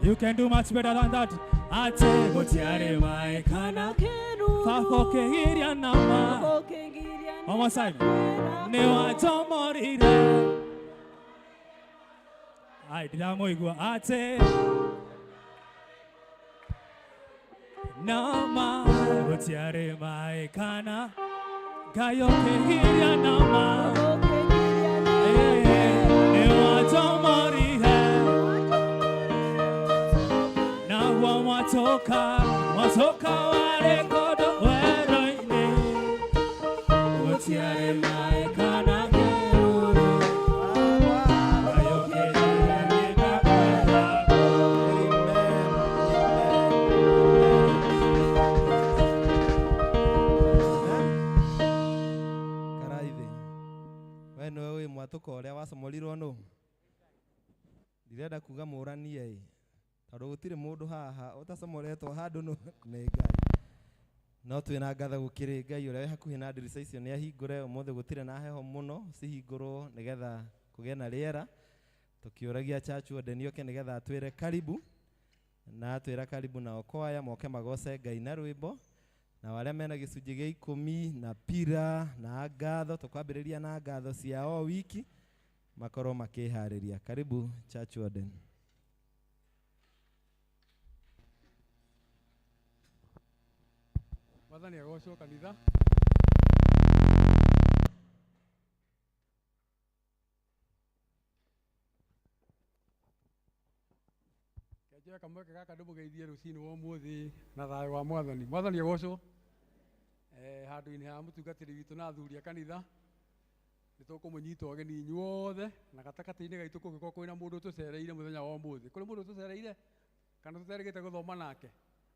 You can do much better than that. Ate gutiare mai kana fako kegiria nama. One more side. Ne watomorire. Ai dilamo igua ate nama gutiare mai kana gayo kegiria nama. Ne watomorire. Na watoka wale kodo weroine gutiare mai kana keuru ayo kegiria nama. Karaithi weno we mwatuko uria wacomorirwo no ndirenda kuga muranie tondå gå tirä må ndå haha å tacomoretwo handå nä ngai no twä na ngatho gå kä rä ngai å rä a wä hakuhä na ndirica icio nä ahingå re å må thä gå tirä na heho må no cihingå rwo nä getha kå gä na rä era tå kä å ragia church warden oke nä getha atwä re karibu na atwä ra karibu na okoaya moke magoce ngai na rwä mbo na warä a mena gä cunjä gä 10 na pira na ngatho tå kwambä rä ria na ngatho cia o wiki makorwo makä harä ria. Karibu church warden. Mwathani agocwo kanitha. Kĩanjĩra kamweke gaka ndĩmũgeithie rũcinĩ wa ũmũthĩ na thayũ wa Mwathani. Mwathani agocwo. Handũ-inĩ ha mũtungatĩri witũ na athuri a kanitha nĩtũkũmũnyita ũgeni inyuothe na gatagatĩ-inĩ gaitũ kũngĩkorwo kwĩna mũndũ tũcereire mũthenya wa ũmũthĩ. Kũrĩ mũndũ tũcereire kana tũterĩgĩte gũthoma nake?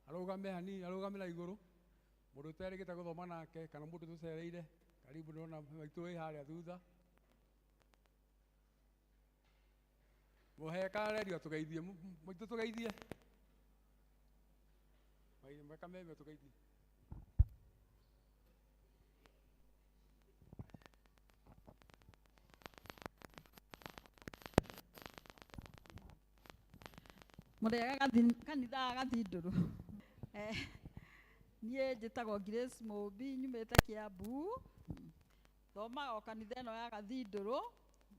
Arũgame hanini, arũgame na igũrũ. Mũndũ tũterĩgĩte gũthoma nake kana mũndũ tũcereire? Karibu ndona maitũ wĩ harĩa thutha. Mũheka redio tũgeithie, maitũ tũgeithie. Mweka meme tũgeithie. Mũrega kanitha Gathindũrũ. Niĩ njĩtagwo Grace Mũmbi nyumĩte Kĩambu. Thomaga o kanitha ĩno ya Gathindũrũ.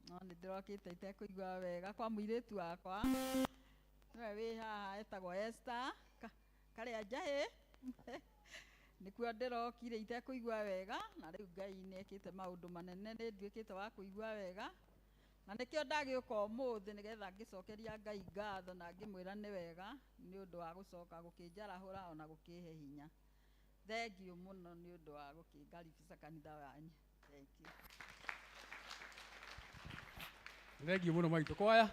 No nĩ ndĩrokĩte itekũigua wega kwa mũirĩtu wakwa. Nĩwe wĩ haha etagwo Esther karĩa njahĩ. Nĩkuo ndĩrokire itekũigua wega na rĩu Ngai nĩekĩte maũndũ manene nĩnduĩkĩte wa kũigua wega. Na nĩkĩo ndagĩũka ũmũthĩ nĩgetha ngĩcokeria Ngai ngatho na ngĩmwĩra nĩ wega nĩ ũndũ wa gũcoka gũkĩnjarahũra ona gũkĩhe hinya. Thengiũ mũno nĩ ũndũ wa gũkĩngaribica kanitha wanyu. Thengiũ mũno maitũ. Kwaya.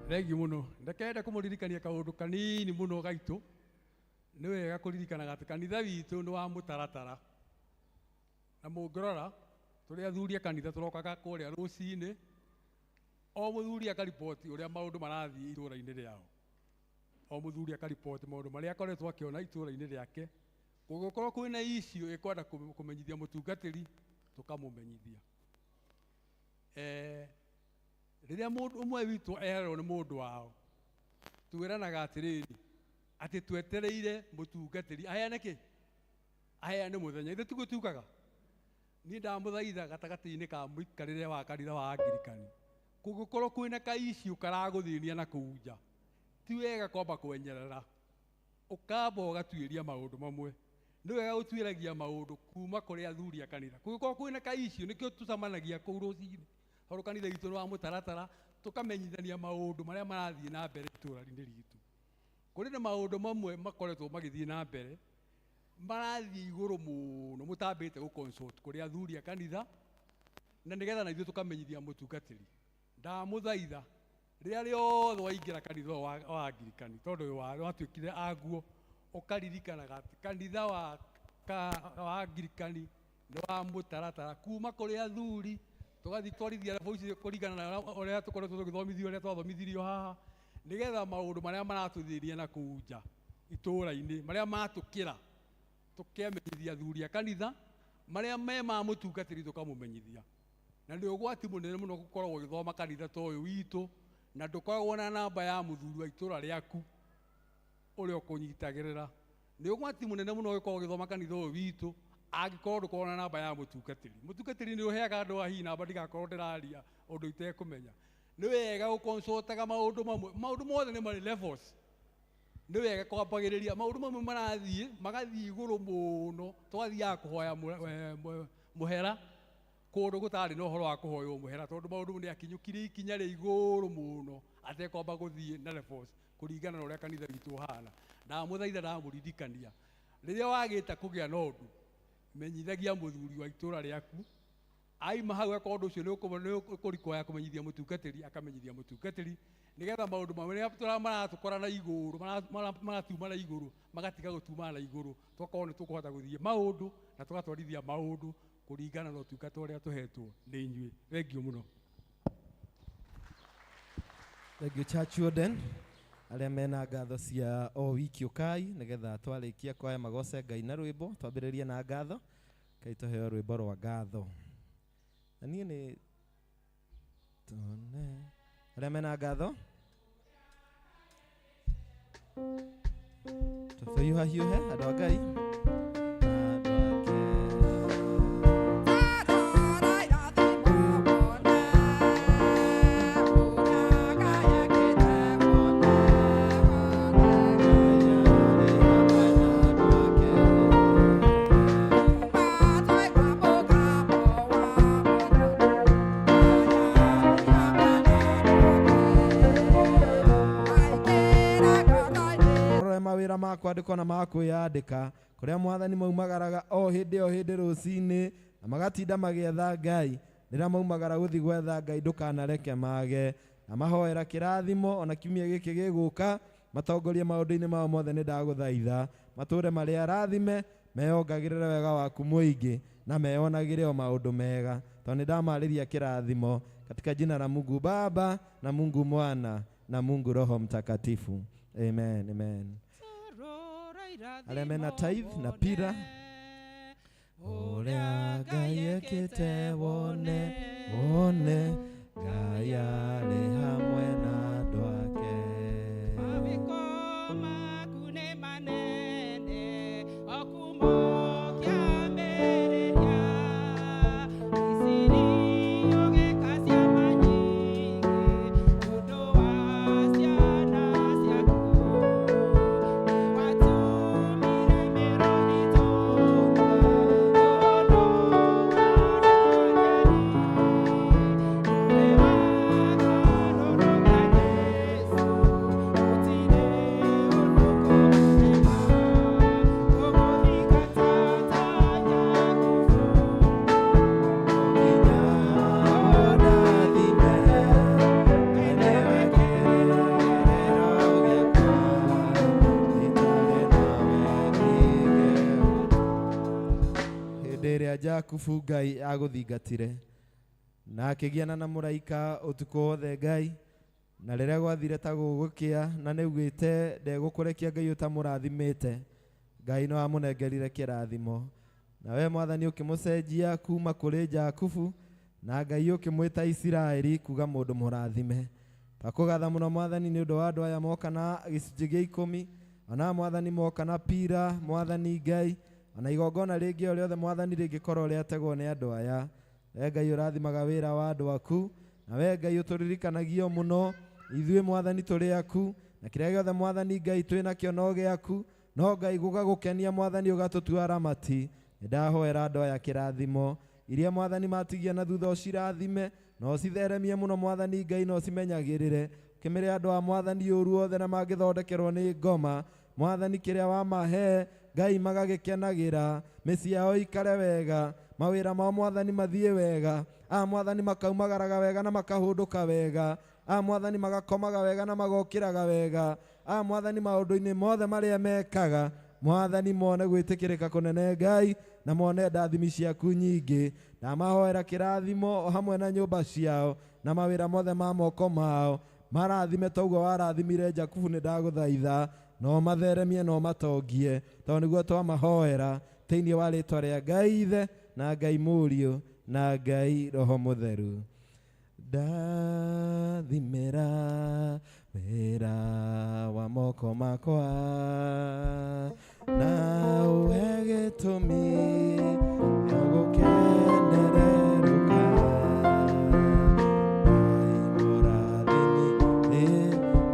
Thengiũ mũno. Ndekenda kũmũririkania kaũndũ kanini mũno gaitũ. Nĩ wega kũririkanaga atĩ kanitha witũ nĩ wa mũtaratara. Na mũngĩrora tũrĩ athuri a kanitha tũrokaga kũrĩa rũcinĩ. O mũthuri akariboti ũrĩa maũndũ marathiĩ itũũra-inĩ rĩao. O mũthuri akariboti maũndũ marĩa akoretwo akĩona itũũra-inĩ rĩake. Kũngĩkorwo kwĩna issue ĩkwenda kũmenyithia mũtungatĩri tũkamũmenyithia. Rĩrĩa mũndũ ũmwe witũ erwo nĩ mũndũ wao twĩranaga atĩrĩrĩ atĩ twetereire mũtungatĩri aheane kĩ? Aheane mũthenya. Ithe tiguo tugaga. Niĩ ndamũthaitha gatagatĩ-inĩ ka mũikarĩre wa kanitha wa Angirikani Kũngĩkorwo kwĩna kaiciũ karagũthĩnia na kũu nja, ti wega kwamba kwenyerera, ũkamba ũgatuĩria maũndũ mamwe. Nĩ wega gũtuĩragia maũndũ kuma kũrĩ athuri a kanitha. Kũngĩkorwo kwĩna kaiciũ nĩkĩo tũcemanagia kũu rũcinĩ, tondũ kanitha witũ nĩ wa mũtaratara, tũkamenyithania maũndũ marĩa marathiĩ na mbere itũũra-inĩ ritũ. Kũrĩ na maũndũ mamwe makoretwo magĩthiĩ na mbere marathiĩ igũrũ mũno mũtambĩte gũ-consult kũrĩ athuri a kanitha, na nĩgetha na ithuĩ tũkamenyithia mũtungatĩri. Ndamũthaitha rĩrĩa rĩothe waingĩra kanitha wa Angirikani, tondũ watuĩkire aguo, ũkaririkanaga atĩ kanitha wa Angirikani nĩ wa mũtaratara kuma kũrĩ athuri, tũgathiĩ twarithia voice kũringana na ũrĩa tũkoretwo tũgĩthomithio, ũrĩa twathomithirio haha, nĩgetha maũndũ marĩa maratũthĩria na kũu nja itũũra-inĩ, marĩa matũkĩra tũkĩamenyithia athuri a kanitha, marĩa me ma mũtungatĩri tũkamũmenyithia. Na nĩ ũgwati mũnene mũno gũkorwo ũgĩthoma kanitha ta ũyũ witũ, na ndũkoragwo na namba ya mũthuri wa itũũra rĩaku ũrĩa ũkũnyitagĩrĩra. Nĩ ũgwati mũnene mũno gũkorwo ũgĩthoma kanitha ũyũ witũ angĩkorwo ndũkoragwo na namba ya mũtungatĩri. Mũtungatĩri nĩ ũheaga andũ a hihi namba, ndigakorwo ndĩraria ũndũ itekũmenya. Nĩ wega gũ-consult-aga maũndũ mamwe, maũndũ mothe nĩ marĩ levels. Nĩ wega kwambagĩrĩria maũndũ mamwe magathiĩ igũrũ mũno, tũgathiaga kũhoya mũhera kũndũ gũtarĩ na ũhoro wa kũhoywo mũhera, tondũ maũndũ nĩ akinyũkirie ikinya rĩa igũrũ mũno atekwamba gũthiĩ na levels kũringana na ũrĩa kanitha witũ ũhana. Ndamũthaitha ndamũririkania, rĩrĩa wagĩte kũgĩa na ũndũ, menyithagia mũthuri wa itũũra rĩaku. Aima hau akorwo ũndũ ũcio nĩ ũkũrikoya kũmenyithia mũtungatĩri, akamenyithia mũtungatĩri, nĩgetha maũndũ marĩa maratũkora na igũrũ, maratiuma na igũrũ, magatiga gũtuma na igũrũ, tũgakorwo nĩ tũkũhota gũthiĩ maũndũ na tũgatwarithia maũndũ kũringana na ũtungata ũrĩa tũhetwo nĩ inyuĩ. Thengiũ mũno. Thengiũ Church Warden, arĩa mena ngatho cia o wiki ũkai, nĩgetha twarĩkia kwaya magoce Ngai na rwĩmbo, twambĩrĩrie na ngatho, Ngai tũheo rwĩmbo rwa ngatho. Na niĩ nĩ tone arĩa mena ngatho tũhiũha-hiũhe andũ a Ngai. Mawĩra ma kwandĩkwo na ma kwĩyandĩka, kũrĩa mwathani maumagaraga o hĩndĩ rũcinĩ na magatinda magĩetha Ngai. Rĩrĩa maumagara gũthiĩ gwetha Ngai ndũkanareke mage, na mahoera kĩrathimo ona kiumia gĩkĩ gĩgũka, matongorie maũndũ-inĩ mao mothe. Nĩ ndagũthaitha matũũre marĩ arathime, meyongagĩrĩre wega waku mũingĩ na meyonagĩre o maũndũ mega, tondũ nĩ ndamarĩria kĩrathimo katika jina la Mungu Baba na Mungu Mwana na Mungu Roho Mtakatifu. Amen, amen. Arĩa mena tithe na pira, ũrĩa Ngai ekĩte wone, wone Ngai arĩ hamwe na andũ ake. Mawĩko maku nĩ manene, o kuma ũkĩambĩrĩria, Misiri ũgĩka ciama nyingĩ, ũndũ wa ciana ciaku. Jakubu Ngai agũthingatire na akĩgiana na mũraika ũtukũ wothe Ngai, na rĩrĩa gwathire ta gũgũkĩa na nĩugĩte ndegũkũrekia Ngai ũtamũrathimĩte, Ngai no amũnengerire kĩrathimo. Na we mwathani ũkĩmũcenjia kuma kũrĩ Jakubu na Ngai ũkĩmwĩta Isiraeli, kuga mũndũ mũrathime. Takũgatha mũno mwathani nĩ ũndũ wa andũ aya moka na gĩcunjĩ gĩa 10, ona mwathani moka na pira, mwathani Ngai ona igongona rĩngĩ o rĩothe mwathani rĩngĩkorwo rĩategwo nĩ andũ aya. Ngai ũrathimaga wĩra wa andũ aku na we Ngai ũtũririkanagio mũno ithuĩ Mwathani tũrĩ aku, na kĩrĩa gĩothe Mwathani Ngai twĩnakĩo no gĩaku, no Ngai gũgagũkenia Mwathani ũgatũtua aramati. Nĩndahoera andũ aya kĩrathimo iria Mwathani matigia na thutha ũcirathime, no citheremie mũno Mwathani Ngai, no cimenyagĩrĩre kĩmĩrĩ andũ a Mwathani ũru othe na mangĩthondekerwo nĩ ngoma Mwathani kĩrĩa wamahe Ngai magagĩkenagĩra, mĩciĩ yao ikare wega, mawĩra mao Mwathani mathiĩ wega, Mwathani makaumagaraga wega na makahũndũka wega, Mwathani magakomaga wega na magokĩraga wega, Mwathani maũndũ-inĩ mothe marĩa mekaga Mwathani mone gwĩtĩkĩrĩka kũnene Ngai, na mone ndathimi ciaku nyingĩ. Ndamahoera kĩrathimo hamwe na nyũmba ciao na mawĩra mothe ma moko mao, marathime toguo warathimire Jakubu, nĩndagũthaitha no matheremie no matongie, tondũ nĩguo twamahoera thĩinĩ wa rĩĩtwa rĩa Ngai Ithe na Ngai Mũriũ na Ngai Roho Mũtheru. Ndathimĩra wĩra wa moko makwa na ũhe gĩtũmi gĩa gũkenererũka. Ngai mũrathimi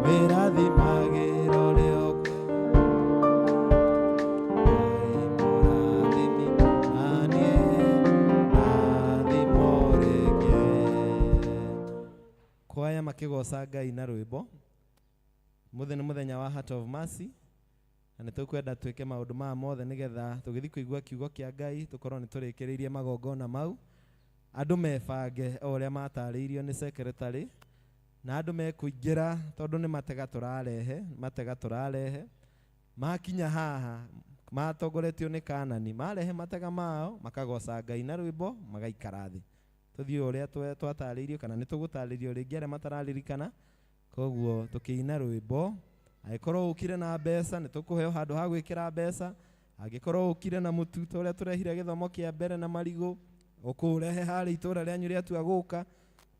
wĩrathimagĩra ũrĩa Ngai mũrathimi naniĩ rathimo rĩngĩ. Kwaya makĩgoca Ngai na rwĩmbo. Mũthenya nĩ mũthenya wa Heart of Mercy, na nĩtũkwenda twĩke maũndũ maya mothe nĩgetha tũgĩthiĩ kũigua kiugo kĩa Ngai tũkorwo nĩtũrĩkĩrĩirie magongona mau. Andũ mebange o ũrĩa matarĩirio nĩ secretary, na andũ mekũingĩra tondũ nĩ matega tũrarehe makinya haha matongoretio nĩ Kanani, marehe matega mao makagoca Ngai na rwĩmbo magaikara thĩ. Tũthiĩ ũrĩa twatarĩirio, kana nĩtũgũtarĩrio rĩngĩ arĩa matararirikana. Koguo tũkĩina rwĩmbo, angĩkorwo ũkire na mbeca nĩtũkũheo handũ ha gwĩkĩra mbeca, angĩkorwo ũkire na mũtu ta ũrĩa tũrehire gĩthomo kĩa mbere na marigũ, ũkũrehe harĩ itũũra rĩanyu rĩatua gũka,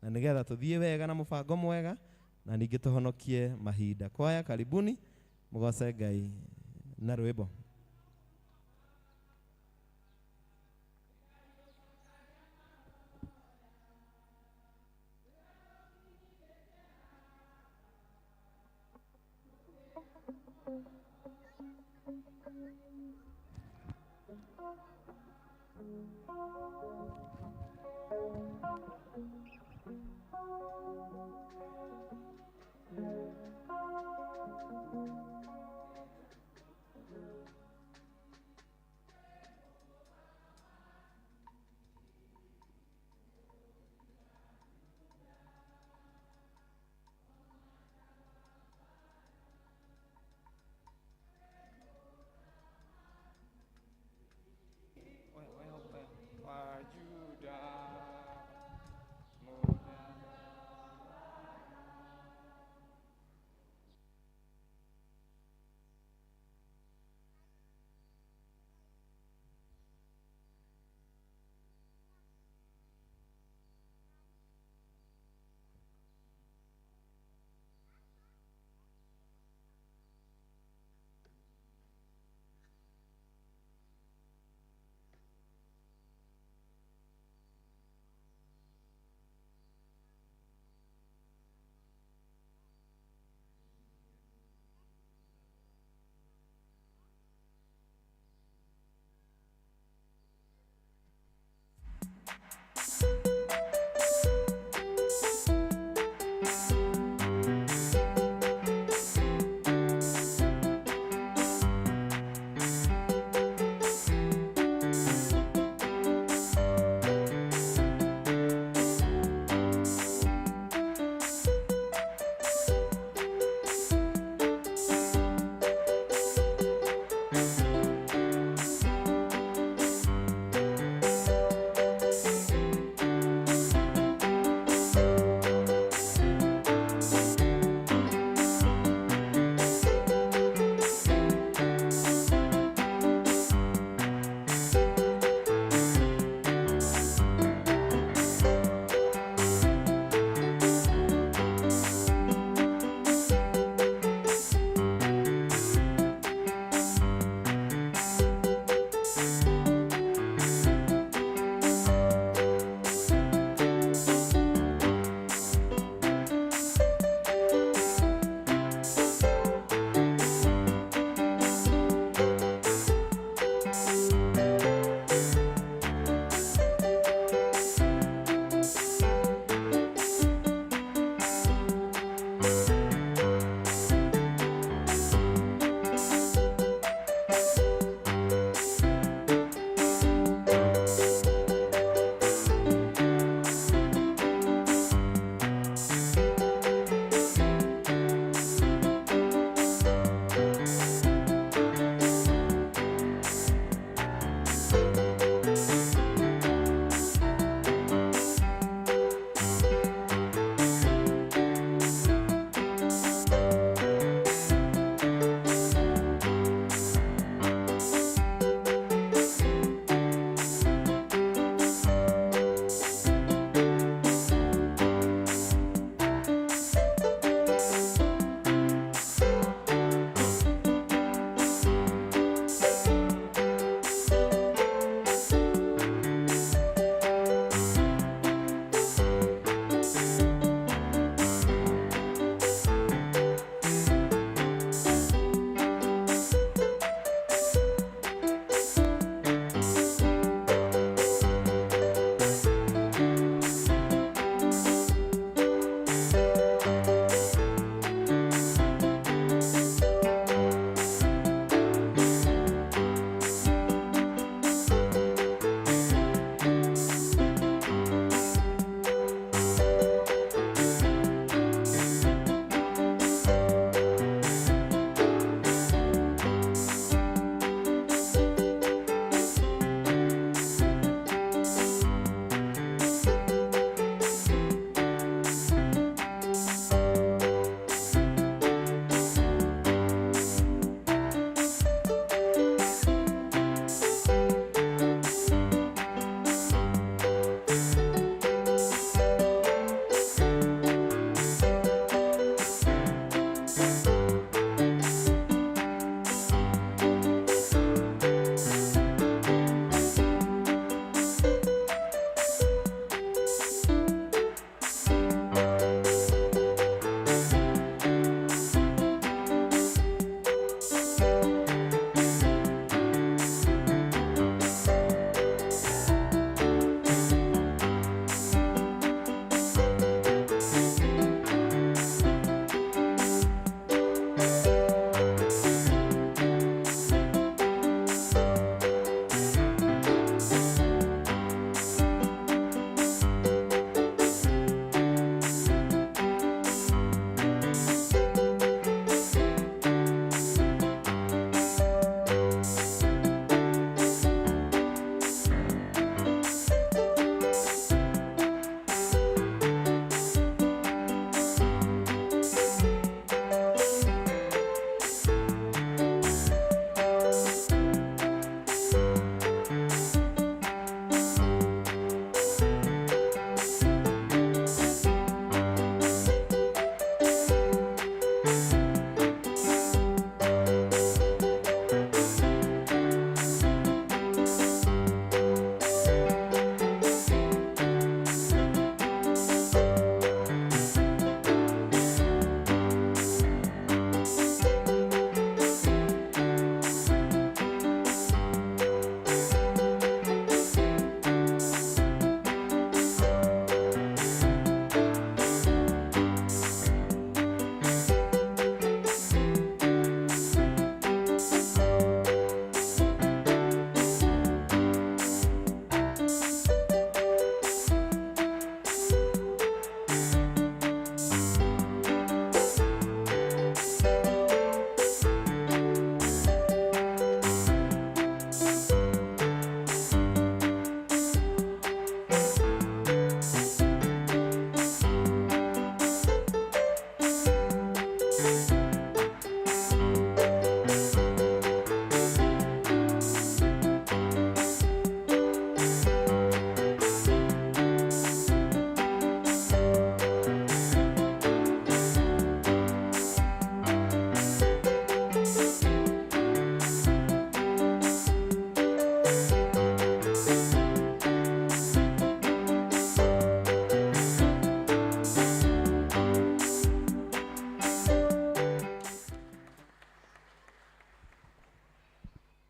na nĩgetha tũthiĩ wega na mũbango mwega na ningĩ tũhonokie mahinda. Kwaya karibuni mũgoce Ngai na rwĩmbo.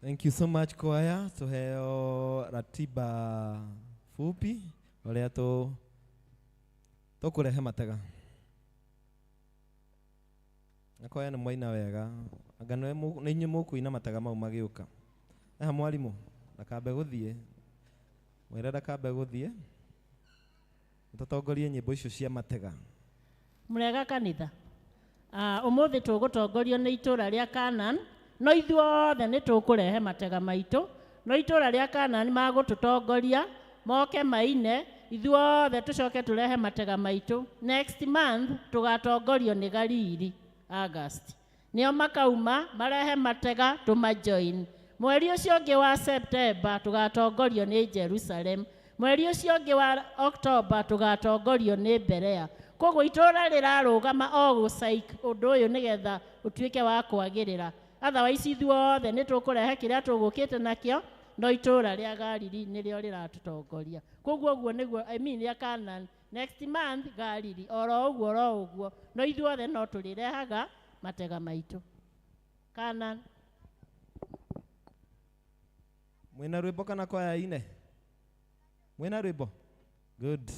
Thank you so much choir. Tuheo ratiba fupi uria tukurehe matega. Na choir ni mwaina wega. Anga no inyu mukuina matega mau magiuka. Eha mwalimu ndakambe guthie. Mwira ndakambe guthie. Tutongorie nyimbo icio cia matega. Murega kanitha. Umuthi tugutongorio ni itura ria Canaan. No ithuothe nĩ tũkũrehe matega maitũ, no itũra rĩa Kanani magũtũtongoria moke maine, ithuothe tũcoke tũrehe matega maitũ. Next month tũgatongorio nĩ Galili August. Nĩo makauma marehe matega tũmajoin. Mweri ũcio ũngĩ wa September tũgatongorio nĩ Jerusalem. Mweri ũcio ũngĩ wa October tũgatongorio nĩ Berea. Koguo itũra rĩrarũgama o gũcaik ũndũ ũyũ nĩgetha ũtuĩke wa kwagĩrĩra. Otherwise ithuothe nĩ tũkũrehe kĩrĩa tũgũkĩte nakĩo, no itũra rĩa Galili nĩrĩo rĩratũtongoria. Koguo ũguo nĩguo rĩa Canaan. Next month Galili, oro ũguo. No ithuothe no tũrĩrehaga matega maitũ. Canaan. Mwina rwĩmbo kana kwaya ine? Mwina rwĩmbo? Good.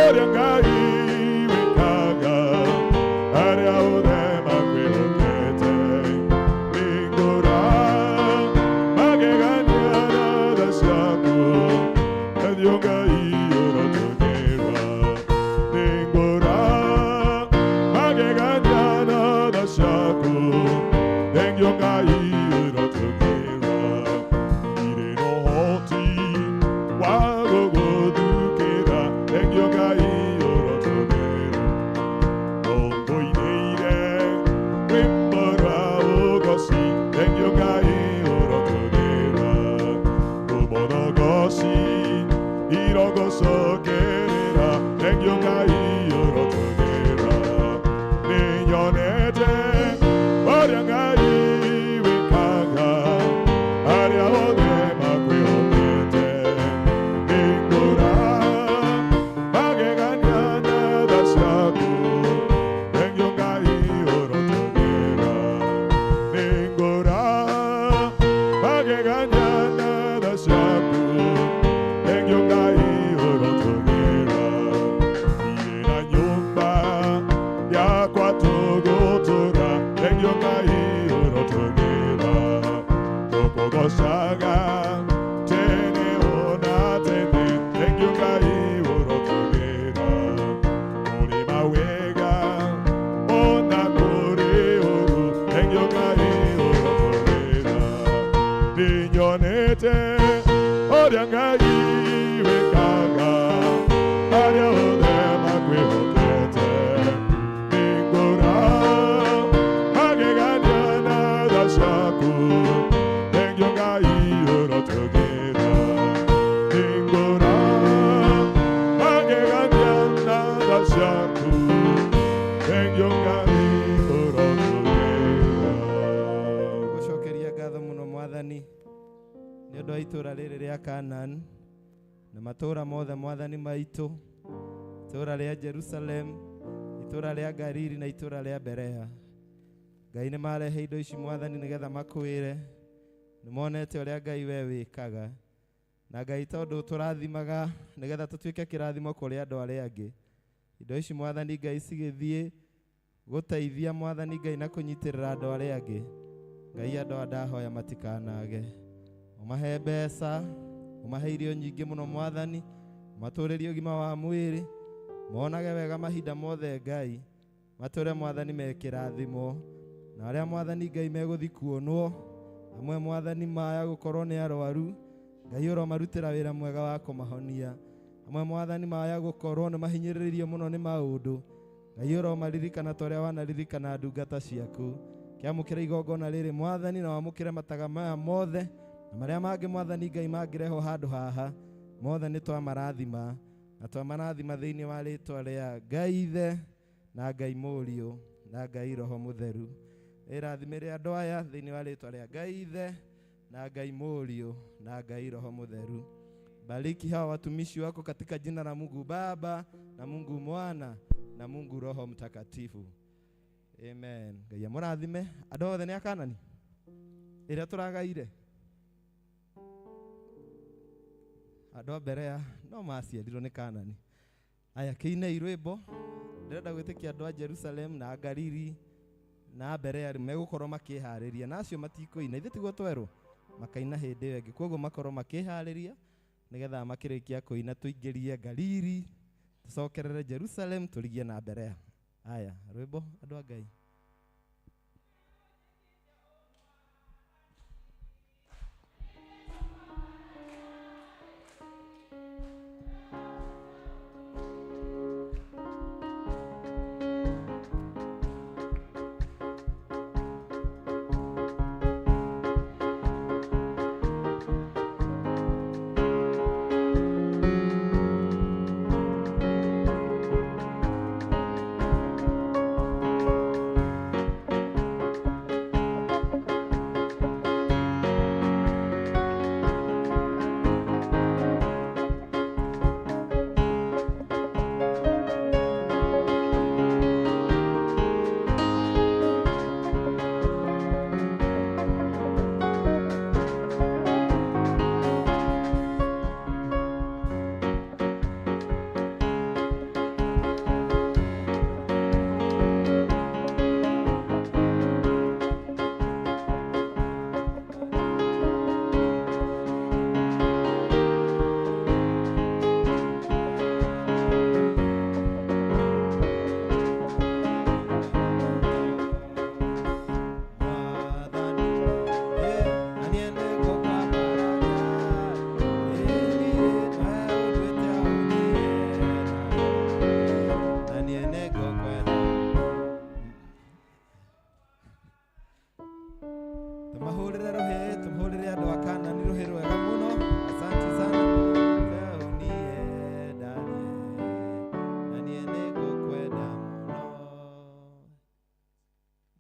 Ore ngai wikaga, are aude makwe itura rĩrĩ rĩa Canaan na matũra mothe mwathani maitũ, itura rĩa Jerusalem, itura rĩa Galili na itura rĩa Berea. Ngai nĩ marehe indo ici mwathani nĩgetha makwĩre nĩmonete ũrĩa Ngai we wĩkaga, na Ngai tondũ tũrathimaga nĩgetha tũtuĩke kĩrathimo kũrĩ andũ arĩa angĩ. Indo ici mwathani Ngai cigĩthiĩ gũteithia mwathani Ngai na kũnyitĩrĩra andũ arĩa angĩ. Ngai andũ aya ndahoya matikanage, ũmahe mbeca, ũmahe irio nyingĩ mũno mwathani, matũrĩrie ũgima wa mwĩrĩ, monage wega mahinda mothe Ngai, matũre mwathani me kĩrathimo, na arĩa mwathani Ngai megũthi kuonwo, amwe mwathani maya gũkorwo nĩ arwaru, Ngai ũromarutĩra wĩra mwega wa kũmahonia, amwe mwathani maya gũkorwo nĩ mahinyĩrĩirio mũno nĩ maũndũ, Ngai ũromaririkana ta ũrĩa wanaririkana ndungata ciaku. Kĩamũkĩra igongona rĩrĩ mwathani na wamũkĩre mataga maya mothe na marĩa mangĩ mwathani Ngai mangĩrehwo handũ haha, mothe nĩ twamarathima na twamarathima thĩinĩ wa rĩtwa rĩa Ngai Ithe na Ngai Mũriũ na Ngai Roho Mũtheru. Ĩrathimĩre andũ aya thĩinĩ wa rĩtwa rĩa Ngai Ithe na Ngai Mũriũ na Ngai Roho Mũtheru. Bariki hawa watumishi wako katika jina la Mungu Baba na Mungu Mwana na Mungu Roho Mtakatifu. Amen. Ngai amũrathime. Andũ othe nĩ a Kaanani ĩrĩa tũragaire. Andũ a Berea no maciarirwo nĩ Kaanani. Aya kĩinei rwĩmbo. Ndĩrenda gwĩtĩkia andũ a Jerusalem na Galili na Berea megũkorwo makĩharĩria, na acio matikũina. Ithe tiguo twerwo makaina hĩndĩ ĩyo ĩngĩ. Koguo makorwo makĩharĩria nĩgetha makĩrĩkia kũina tũingĩrie Galili, tũcokerere Jerusalem, tũrigie na Berea. Aya, rwĩmbo andũ a Ngai.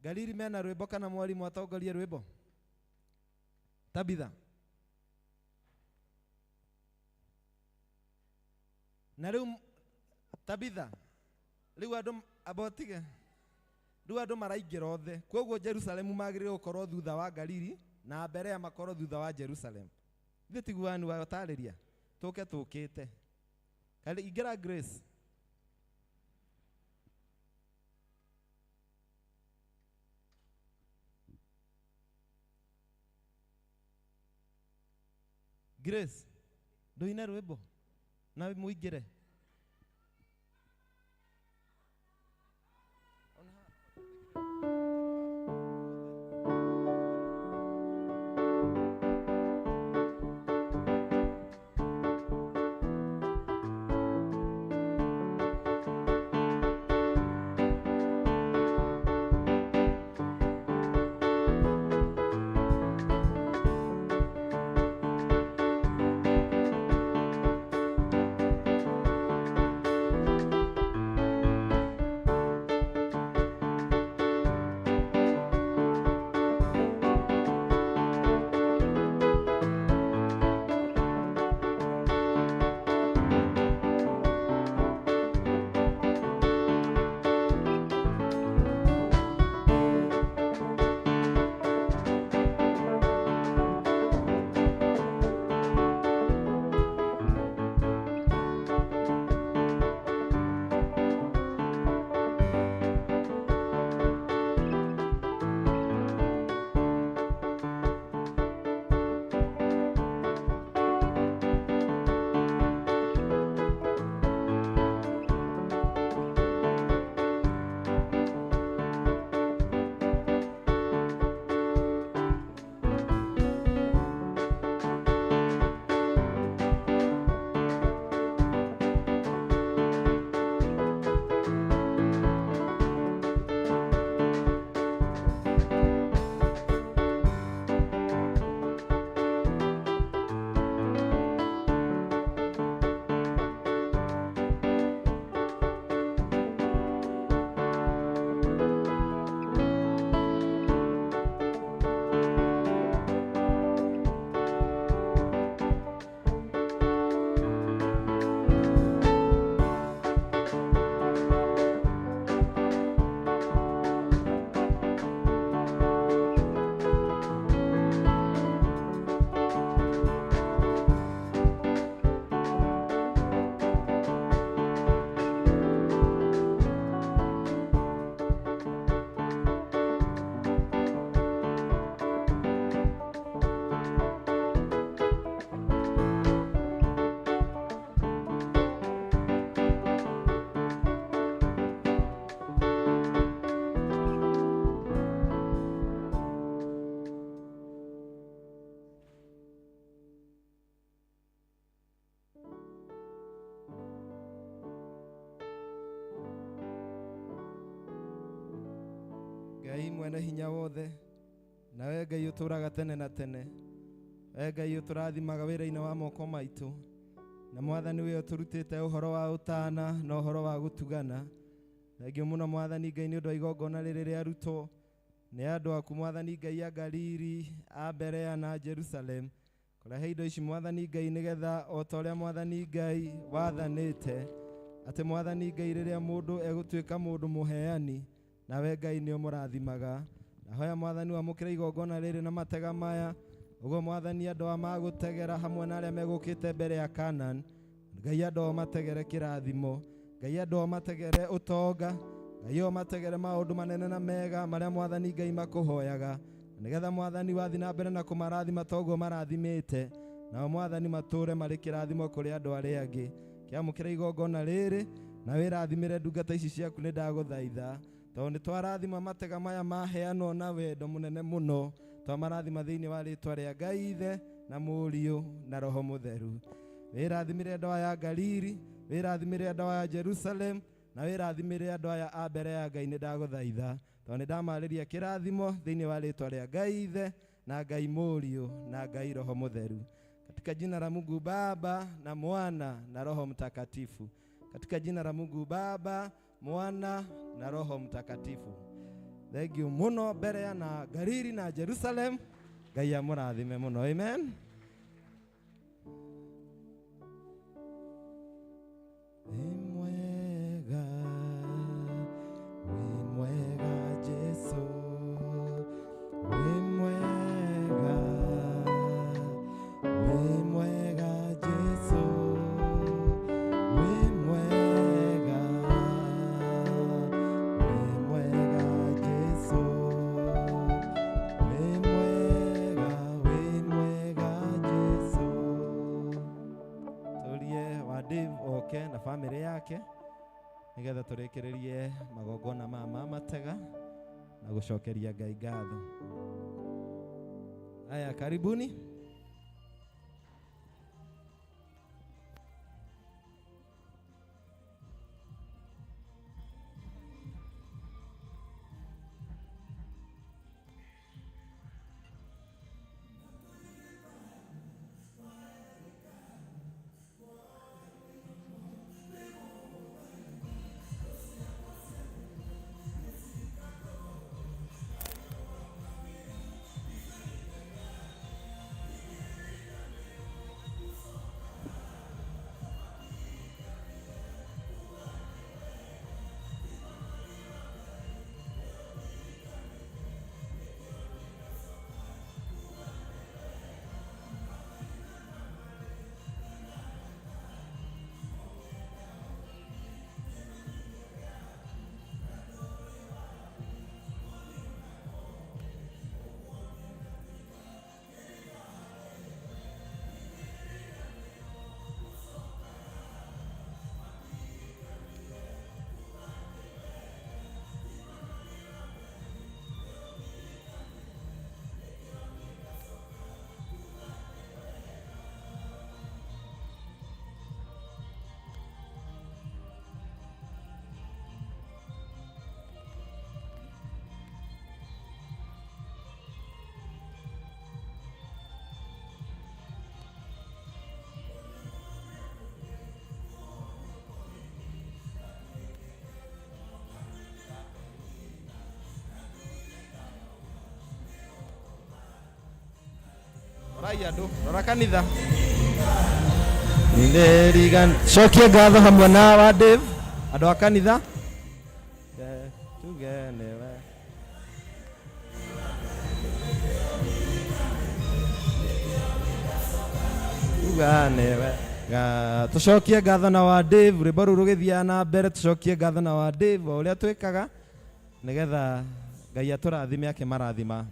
Galili mena rwĩmbo kana mwarimu atongorie rwĩmbo? Tabitha. Na rĩu Tabitha, rĩu andũ abotige, rĩu andũ maraingĩra othe, koguo Jerusalemu magĩrĩirwo gũkorwo thutha wa Galili na Berea makorwo thutha wa Jerusalem. Ithe tiguani watarĩria tũke tũkĩte. Ingĩra Grace. Grace, ndoina rwĩmbo na mũingĩre. Ngai mwene hinya wothe, nawe Ngai uturaga tene na tene, we Ngai uturathimaga wĩra-inĩ wa moko maitũ, na Mwathani we ũturutĩte ũhoro wa ũtana na ũhoro wa gũtugana. Thengiũ mũno Mwathani Ngai nĩ ũndũ wa igongona rĩrĩ rĩarutwo nĩ andũ aku Mwathani Ngai a Galili, a Berea na Jerusalem, kũrehe indo ici Mwathani Ngai nĩgetha o ta ũrĩa Mwathani Ngai wathanĩte atĩ Mwathani Ngai rĩrĩa mũndũ egũtuĩka mũndũ mũheani, nawe Ngai nĩ ũmũrathimaga. Nahoya Mwathani wamũkĩre igongona rĩrĩ na matega maya, ũguo Mwathani andũ a magũtegera hamwe na arĩa megũkĩte mbere ya Canaan, Ngai andũ o mategere kĩrathimo, Ngai andũ o mategere ũtonga, Ngai o mategere maũndũ manene na mega marĩa Mwathani Ngai makũhoyaga, nĩgetha Mwathani wathi na mbere na kũmarathima toguo marathimĩte, nao Mwathani matũre marĩ kĩrathimo kũrĩ andũ arĩa angĩ. Kĩamũkĩra igongona rĩrĩ na wĩrathimĩre ndungata ici ciaku nĩ ndagũthaitha, tondũ nĩ twarathima matega maya maheanwo na wendo mũnene mũno, twamarathima thĩinĩ wa rĩtwa rĩa Ngai Ithe na Mũriũ na Roho Mũtheru. Wĩrathimĩre andũ aya Galili, wĩrathimĩre andũ aya Jerusalem, na wĩrathimĩre andũ aya a mbere ya Ngai nĩ ndagũthaitha, tondũ nĩ ndamarĩria kĩrathimo thĩinĩ wa rĩtwa rĩa Ngai Ithe na Ngai Mũriũ na Ngai Roho Mũtheru. Katika jina la Mungu Baba na Mwana na Roho Mtakatifu. Katika jina la Mungu Baba, Mwana na Roho Mtakatifu. Thengiũ mũno Berea na Galili na Jerusalem. Ngai amũrathime mũno. Amen. Na family yake nigetha tũrĩkĩrĩrie magongona ma matega na gũcokeria Ngai ngatho. Aya, karibuni. Raya do, rora kanitha. Nĩndĩrigan cokie ngatho hamwe na wa Dave, andũ a kanitha. Tugenewe. Tugenewe. Tucokie ngatho na wa Dave, rwĩmbo rũu rũgĩthiaga na mbere, tucokie ngatho na wa Dave o ũrĩa twĩkaga nĩgetha Ngai atũrathime akĩmarathima.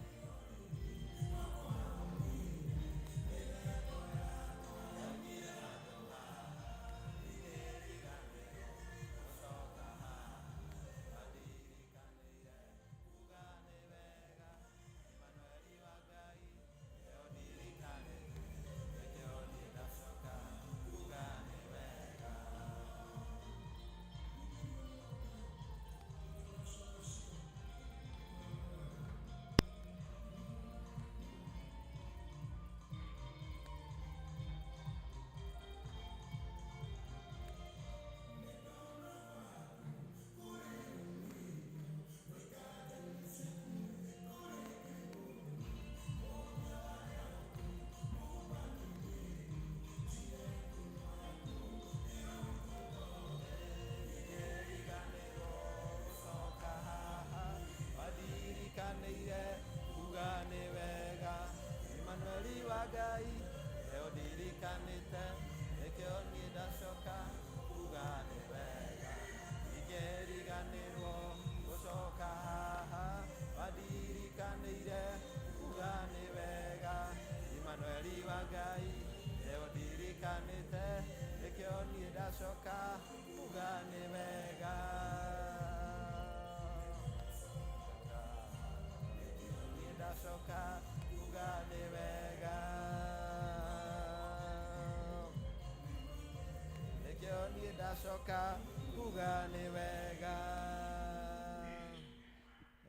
kuga ni wega.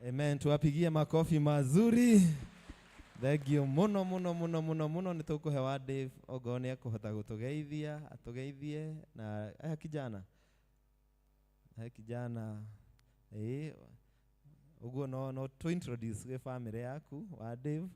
Amen, tuwapigie makofi mazuri. Thank you muno muno muno muno muno. Nitukuhewa Dave ogone akuhota gutugeithia atugeithie na kijana uguo no to introduce the family yaku wa Dave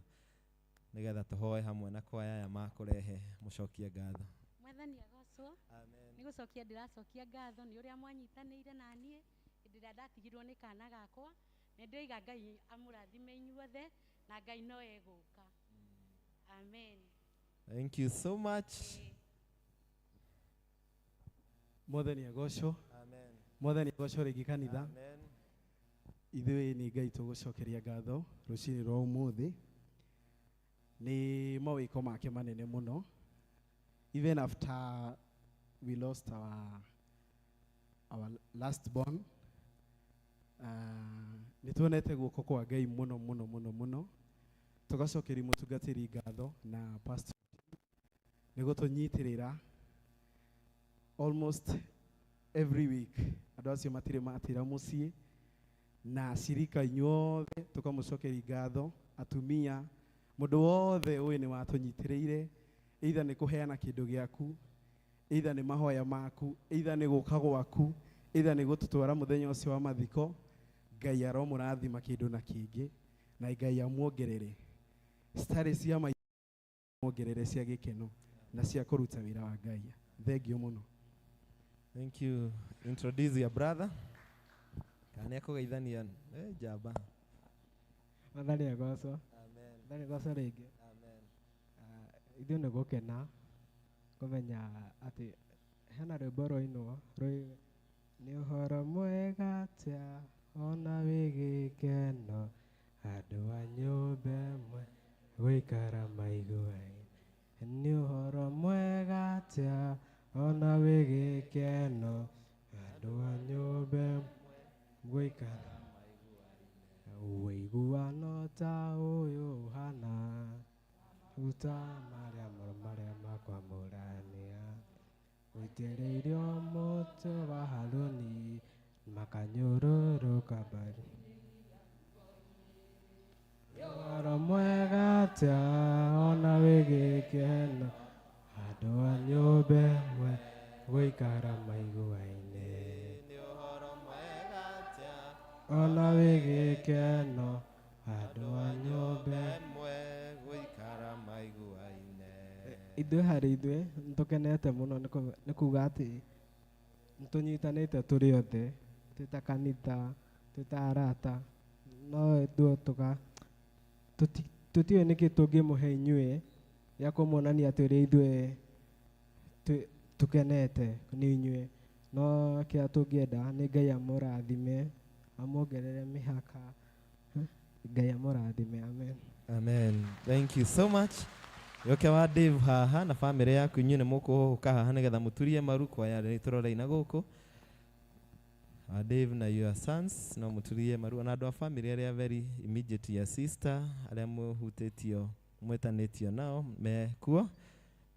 nigetha tuhoe hamwe na kwaya ya makurehe mucokie ngatho. Mwathani agocwo. Amen. Nigucokia ndiracokia ngatho ni uria mwanyitanire na nie ndira ndatigirwo ni kana gakwa nindioiga Ngai amurathime inyuothe na Ngai no eguka. Amen. Thank you so much. Mwathani agocwo. Amen. Mwathani agocwo ringi kanitha. Amen. Ithuĩ nĩ Ngai tũgũcokeria ngatho rũcinĩ rwa ũmũthĩ nĩ mawĩko make manene mũno. Even after we lost our last born, nĩ tuonete guoko kwa Ngai mũno mũno mũno mũno. Tũgacokeria mũtungatĩri ngatho na pastor nĩ gũtũnyitĩrĩra almost every week. Andũ acio matirĩ matĩra mũciĩ na shirika inyuothe tukamũcokeria ngatho, atumia mũndũ wothe ũyũ nĩ watũnyitĩrĩire, either nĩ kũheana kĩndũ gĩaku, either nĩ mahoya maku, either nĩ gũka gwaku, either nĩ gũtũtwara mũthenya ũcio wa mathiko. Ngai aromũrathima kĩndũ na kĩngĩ na Ngai amuongerere citarĩ cia muongerere cia gĩkeno na cia kũruta wĩra wa Ngai. Thengiũ mũno. Thank you. Introduce your brother. Kani akugeithania jaba. Mwathani agocwo. Amen. Mwathani agocwo rĩngĩ. Amen. Ithuĩ nĩ gũkena kũmenya atĩ hena rwĩmbo rũinwo nĩ ũhoro mwega atĩa ona wĩ gĩkeno andũ a nyũmba ĩmwe gũikara maiguaine. Nĩ ũhoro mwega atĩa ona wĩ gĩkeno andũ a nyũmba ĩmwe gũikara ũiguano ta ũyũ ũhana ruta marĩa makwamũrania gũitĩrĩirio mũtwe wa Harũni makanyũrũrũka mbari. Ũhoro mwega atĩa ona wĩ gĩkeno andũ a nyũmba ĩmwe gũikara maiguaine. Ona wĩ gĩkeno andũ a nyũmba ĩmwe gũikara maiguaine. Ithuĩ harĩ ithuĩ nĩtũkenete mũno nĩ kuga atĩ nĩtũnyitanĩte tũrĩ othe twĩ ta kanitha, twĩ ta arata, no ithuĩ tũtiũĩ nĩkĩ tũngĩmũhe inyuĩ gĩa kũmuonania atĩ ũrĩa ithuĩ tũkenete nĩ inyuĩ, no kĩrĩa tũngĩenda nĩ Ngai amũrathime amuongerere mĩhaka. Ngai amũrathime. Amen. Amen. Thank you so much. Yoke wa Dave haha na family yaku inyuĩ nĩ mũkũhũka haha nĩgetha mũturie maru kwa yale tũroraina gũkũ. Dave na your sons no mũturie maru na andũ a family arĩa very immediate ya sister arĩa mũhutĩtio mwetanĩtio nao me kuo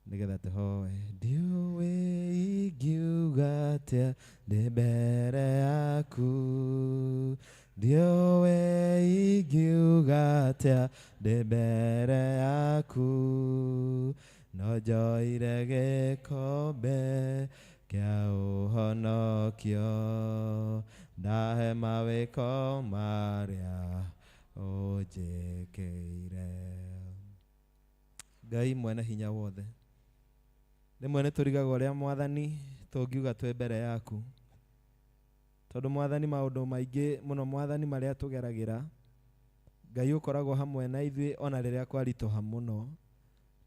nĩgetha tũhoe. Ndiũĩ ingiuga atĩa ndĩ mbere yaku, ndiũĩ ingiuga atĩa ndĩ mbere yaku, no njoire gĩkombe kĩa ũhonokio ndahe mawĩko marĩa ũnjĩkĩire. Ngai mwene hinya wothe, rĩmwe nĩtũrigaga ũrĩa Mwathani tũngiuga twĩ mbere yaku, tondũ Mwathani maũndũ maingĩ mũno Mwathani marĩa tũgeragĩra Ngai ũkoragwo hamwe na ithuĩ ona rĩrĩa kwaritũha mũno.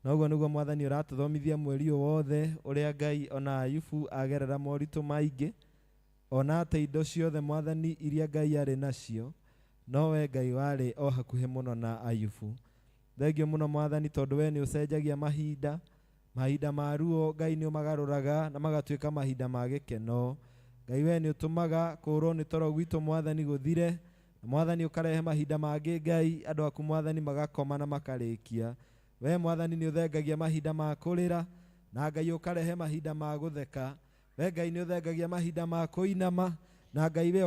Noguo nĩguo Mwathani ũratũthomithia mweri wothe ũrĩa Ngai ona Ayubu agerera moritũ maingĩ, ona atĩ indo ciothe Mwathani iria Ngai arĩ nacio, nowe Ngai warĩ o hakuhĩ mũno na Ayubu. Thengiũ mũno Mwathani tondũ we nĩ ũcenjagia mahinda ma ruo Ngai nĩ ũmagarũraga na magatuĩka mahinda ma gĩkeno. Ngai we nĩ ũtũmaga kũũrwo nĩ toro gwitũ Mwathani gũthire, Mwathani ũkarehe mahinda mangĩ Ngai andũ aku Mwathani magakoma na makarĩkia. We Mwathani nĩ ũthengagia mahinda ma kũrĩra na Ngai ũkarehe mahinda ma gũtheka. we Ngai nĩ ũthengagia mahinda ma kũinama na Ngai we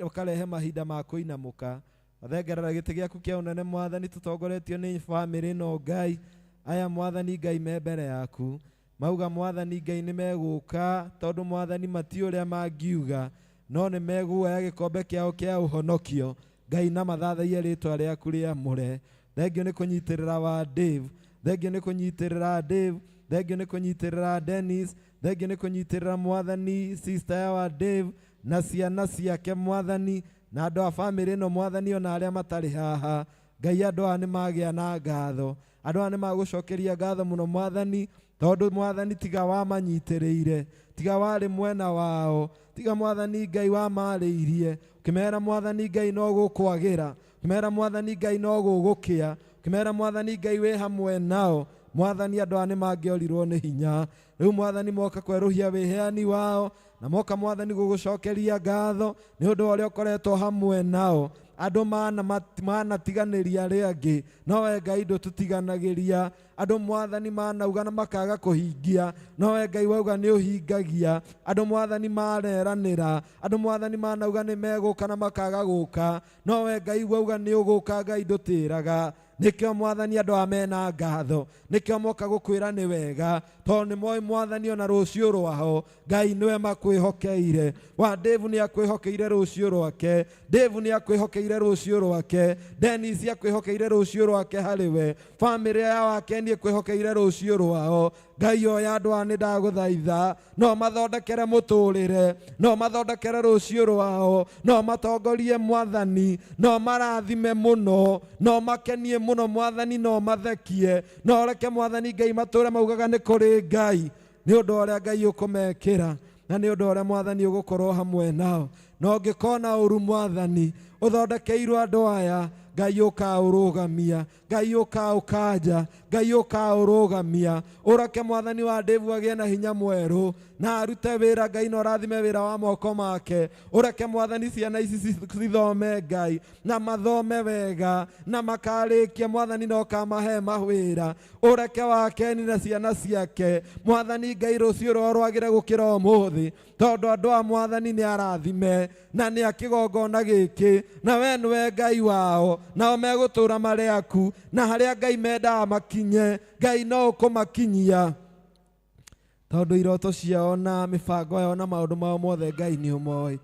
ũkarehe mahinda ma kũinamũka. Wathengerera gĩtĩ gĩaku kĩa ũnene Mwathani, tũtongoretio nĩ bamĩrĩ ĩno Ngai. Aya Mwathani Ngai me mbere yaku, mauga Mwathani Ngai nĩ megũka, tondũ Mwathani mati ũrĩa mangiuga, no nĩ meguoya gĩkombe kĩao kĩa ũhonokio. Ngai na mathathaie rĩtwa rĩaku rĩamũre. Thengio nĩ kũnyitĩrĩra wa Dave, thengio nĩ kũnyitĩrĩra Dave, thengio nĩ kũnyitĩrĩra Dennis, thengio nĩ kũnyitĩrĩra Mwathani sister ya wa Dave na ciana ciake Mwathani, na andũ a bamĩrĩ ĩno Mwathani ona arĩa matarĩ haha. Ngai andũ aya nĩ magĩa na ngatho, andũ aya nĩ magũcokeria ngatho mũno Mwathani, tondũ Mwathani tiga wamanyitĩrĩire, tiga warĩ mwena wao, tiga Mwathani Ngai wamarĩirie, ũkĩmera Mwathani Ngai no gũkwagĩra, ũkĩmera Mwathani Ngai no gũgũkĩa, ũkĩmera Mwathani Ngai wĩ hamwe nao. Mwathani andũ aya nĩ mangĩorirwo nĩ hinya, rĩu Mwathani moka kwerũhia wĩheani wao, na moka Mwathani gũgũcokeria ngatho nĩ ũndũ wa ũrĩa ũkoretwo hamwe nao. Andũ manatiganĩria arĩa angĩ, no we Ngai ndũtũtiganagĩria. Andũ Mwathani manauga na makaga kũhingia, no we Ngai wauga nĩ ũhingagia. Andũ Mwathani mareranĩra, andũ Mwathani manauga nĩ megũka na makaga gũka, no we Ngai wauga nĩ ũgũka. Ngai ndũtĩraga, nĩkĩo Mwathani andũ aya mena ngatho, nĩkĩo moka gũkwĩra nĩ wega, tondũ nĩ moĩ Mwathani ona rũciũ rwao Ngai nĩwe makwĩhokeire. Wa Dave nĩ akwĩhokeire rũciũ rwake, Dave nĩ akwĩhokeire rũciũ rwake, Dennis akwĩhokeire rũciũ rwake harĩ we, bamĩrĩ ya wake nĩ kwĩhokeire rũciũ rwao. Ngai oya andũ aya nĩ ndagũthaitha, no mathondekere mũtũrĩre, no mathondekere rũciũ rwao, no matongorie Mwathani, no marathime mũno, no makenie mũno Mwathani, no mathekie, no reke Mwathani Ngai matũre maugaga nĩ kũrĩ Ngai, nĩ ũndũ ũrĩa Ngai ũkũmekĩra, na nĩ ũndũ ũrĩa Mwathani ũgũkorwo hamwe nao. No ũngĩkona ũru Mwathani ũthondekeirwo andũ aya, Ngai ũkaũrũgamia, Ngai ũkaũkanja, Ngai ũkaũrũgamia. Ũreke Mwathani wa Dave agĩe na hinya mwerũ na arute wĩra Ngai, na ũrathime wĩra wa moko make. Ũreke Mwathani ciana ici cithome Ngai, na mathome wega, na makarĩkia Mwathani na ũkamahe mawĩra. Ũreke Wakeni na ciana ciake Mwathani Ngai rũciũ rwao rwagĩre gũkĩra ũmũthĩ, tondũ andũ a Mwathani nĩ arathime na nĩ a kĩgongona gĩkĩ, na we nĩwe Ngai wao, nao megũtũra marĩ aku, na harĩa Ngai mendaga makinye Ngai no ũkũmakinyia, tondũ iroto ciao na mĩbango yao na maũndũ mao mothe Ngai nĩ ũmoĩ.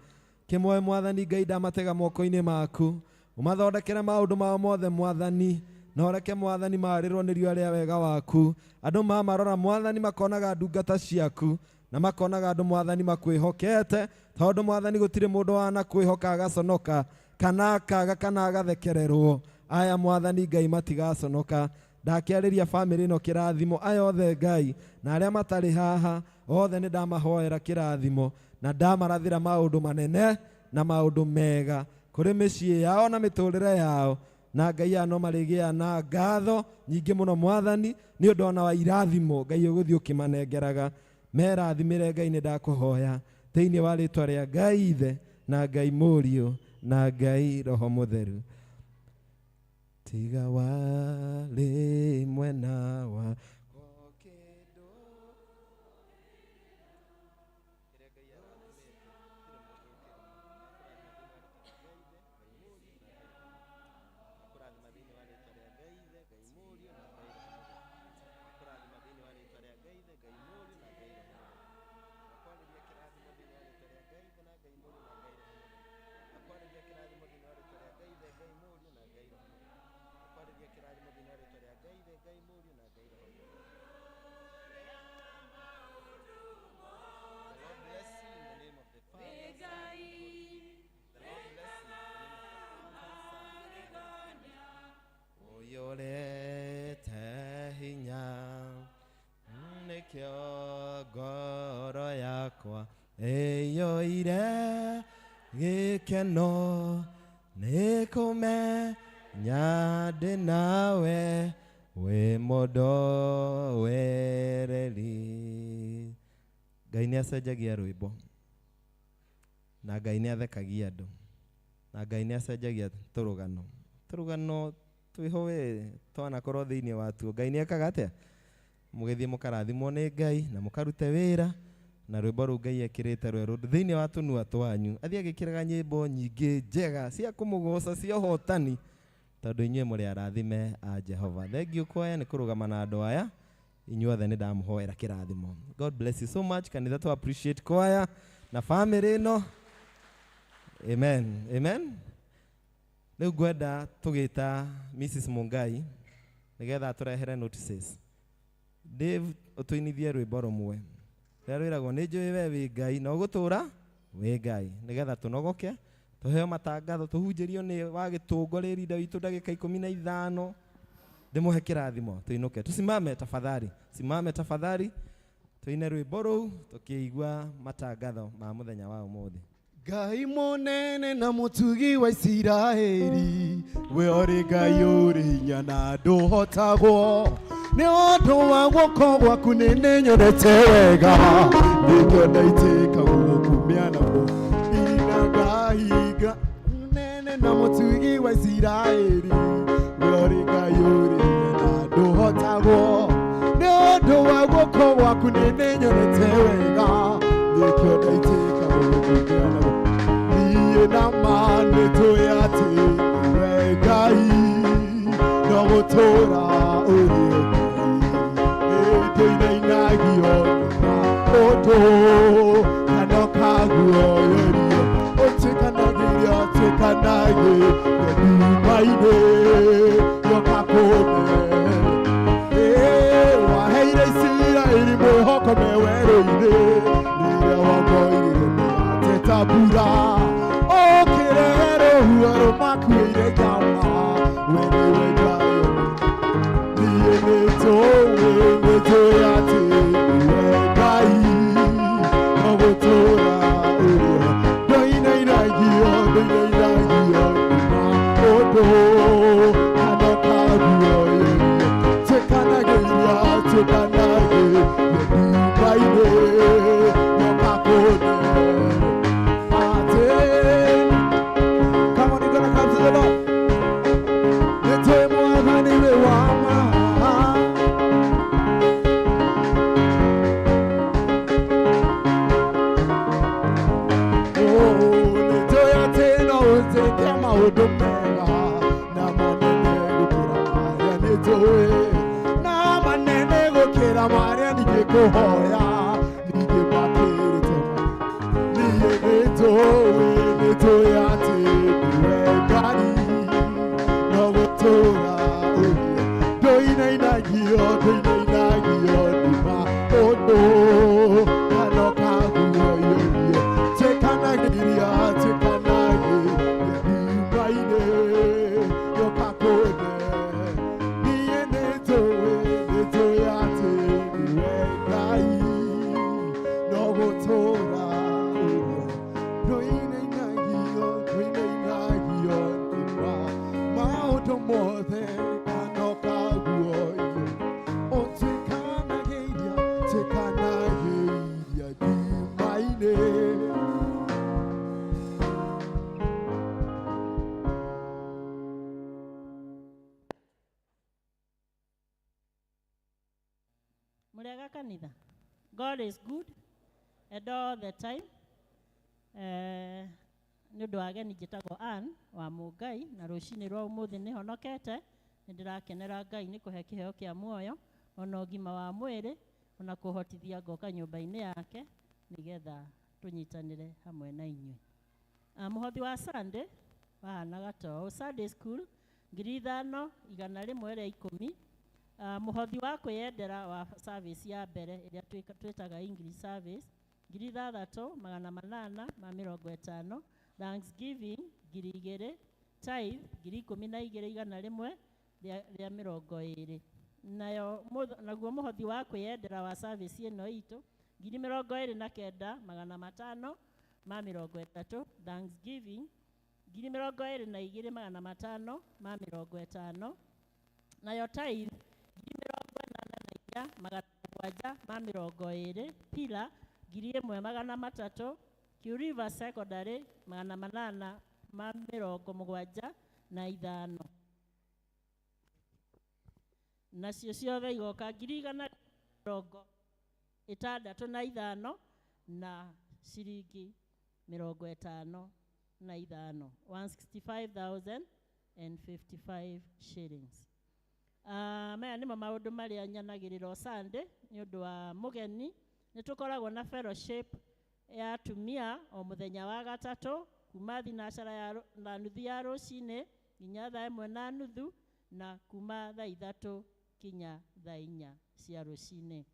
Kĩmoe Mwathani Ngai ndamatega moko-inĩ maku, ũmathondekere maũndũ mao mothe Mwathani, na ũreke Mwathani marĩrwo nĩ riũa rĩa wega waku. Andũ mamarora Mwathani makonaga ndungata ciaku, na makonaga andũ Mwathani makwĩhokete, tondũ Mwathani gũtirĩ mũndũ wanakwĩhoka agaconoka, kana akaga kana agathekererwo. Aya Mwathani Ngai matigaconoka. Ndakĩarĩria bamĩrĩ ĩno kĩrathimo, aya othe Ngai na arĩa matarĩ haha othe nĩ ndamahoera kĩrathimo, na ndamarathĩra maũndũ manene na maũndũ mega kũrĩ mĩciĩ yao na mĩtũrĩre yao. Na Ngai aya no marĩgĩa na ngatho nyingĩ mũno Mwathani, nĩ ũndũ ona wa irathimo Ngai ũgũthiĩ ũkĩmanengeraga. Merathimĩre Ngai nĩ ndakũhoya thĩinĩ wa rĩtwa rĩa Ngai Ithe na Ngai Mũriũ na Ngai Roho Mũtheru. Tiga warĩ mwena wa ngoro yakwa ĩyũire gĩkeno nĩ kũmenya ndĩ nawe wĩ mũndũ wereri. Ngai nĩ acenjagia rwĩmbo, na Ngai nĩ athekagia andũ, na Ngai nĩ acenjagia tũrũgano. Tũrũgano twĩho we twanakorwo thĩinĩ watuo Ngai nĩ ekaga atĩa? Mũgĩthiĩ mũkarathimwo nĩ Ngai na mũkarute wĩra na rwimbo rũu Ngai ekĩrĩte rwerũ thĩinĩ wa tũnua twanyu athiĩ agĩkĩraga nyĩmbo nyingĩ njega cia kũmũgoca cia ũhotani tondũ inyuĩ mũrĩ arathime a Jehova. Thengiũ kwaya nĩ kũrũgama na andũ aya inyuothe nĩ ndamũhoera kĩrathimo. God bless you so much. Kanitha to appreciate kwaya na family ĩno. Amen. Amen. Rĩu ngwenda tũgĩta Mrs. Mungai nĩgetha tũrehere notices. Dave ũtũinithie rwĩmbo rũmwe rũrĩa rwĩragwo nĩ njũĩ we wĩ Ngai na ũgũtũũra wĩ Ngai, nĩgetha tũnogoke tũheo matangatho tũhunjĩrio nĩ wa gĩtũngo rĩrĩ witũ ndagĩka 15 ndĩmũhe kĩrathimo. Tũinũke tusimame tafadhali, simame tafadhali, tũine rwĩmbo rũu tũkĩigua matangatho ma mũthenya wa ũmũthĩ. Ngai mũnene na mũtugi wa Isiraeli, we ũrĩ Ngai ũrĩ hinya na ndũhotagwo, nĩ ũndũ wa guoko gwaku nĩ nyonete wega, nĩkĩo ndaitĩka gũkumia namo ina Ngai mũnene na mũtugi wa Isiraeli, we ũrĩ Ngai ũrĩ hinya na ndũhotagwo, nĩ ũndũ wa guoko gwaku nĩ nyonete wega, nĩkĩo ndaitĩka gũkumia namo na mane toyate we Ngai no gũtũũra ũrĩ Ngai ĩkĩinainagio ũndũ kana kaguo yorio ũtĩkanagĩria nduma-inĩ yokakũne waheire Isiraeli mwĩhoko me werũ-inĩ rĩrĩa wongoire mĩateta mbura Huaro makuire gama when we Ngai ni to yate we Ngai no gũtũũra doina inagio odo kana kaguo tekanagĩria nduma-inĩ yokakũne Kuhoya nije makirite niye to yate we Ngai no gũtũũra doina inagio nduma ũndũ kana kaguo yorio tekanagĩria nduma-inĩ yokakũne niye nĩ to yate no gũtũũra ndũine inagio nduma maũndũ mothe kana kaguoyo ũtekanagĩria nduma-inĩ. Mũrega kanitha. God is good and all the time. Nĩ ũndũ wa ageni njĩtagwo Ann wa Mũngai na rũcinĩ rwa ũmũthĩ nĩ honokete. Nĩ ndĩrakenera Ngai nĩ kũhe kĩheo kĩa muoyo ona ũgima wa mwĩrĩ ona kũhotithia ngoka nyũmba-inĩ yake nĩgetha tũnyitanĩre hamwe na inyuĩ. Mũhothi wa Sunday wahanaga to Sunday school 5,110. Mũhothi wa kwĩyendera wa service ya mbere ĩrĩa twĩtaga English service 3,850. Thanksgiving 2,000. Tithe 12,100 rĩa 20. Naguo mũhothi wa kwĩyendera wa service ĩno itũ 29,530. Thanksgiving 22,550. Nayo tithe 82,720. Pila 1,300. River Secondary 875. Nacio ciothe igoka 165. na ciringi 55 165,055 shillings. Maya nimo maundu maria nyanagirira Sunday ni undu wa mugeni. Ni tukoragwo na fellowship ya atumia o muthenya wa gatatu kuma thinacara ya na nuthu ya rucini nginya thaa 1:30 na kuma thaa 3 kinya thaa 4 cia rucini.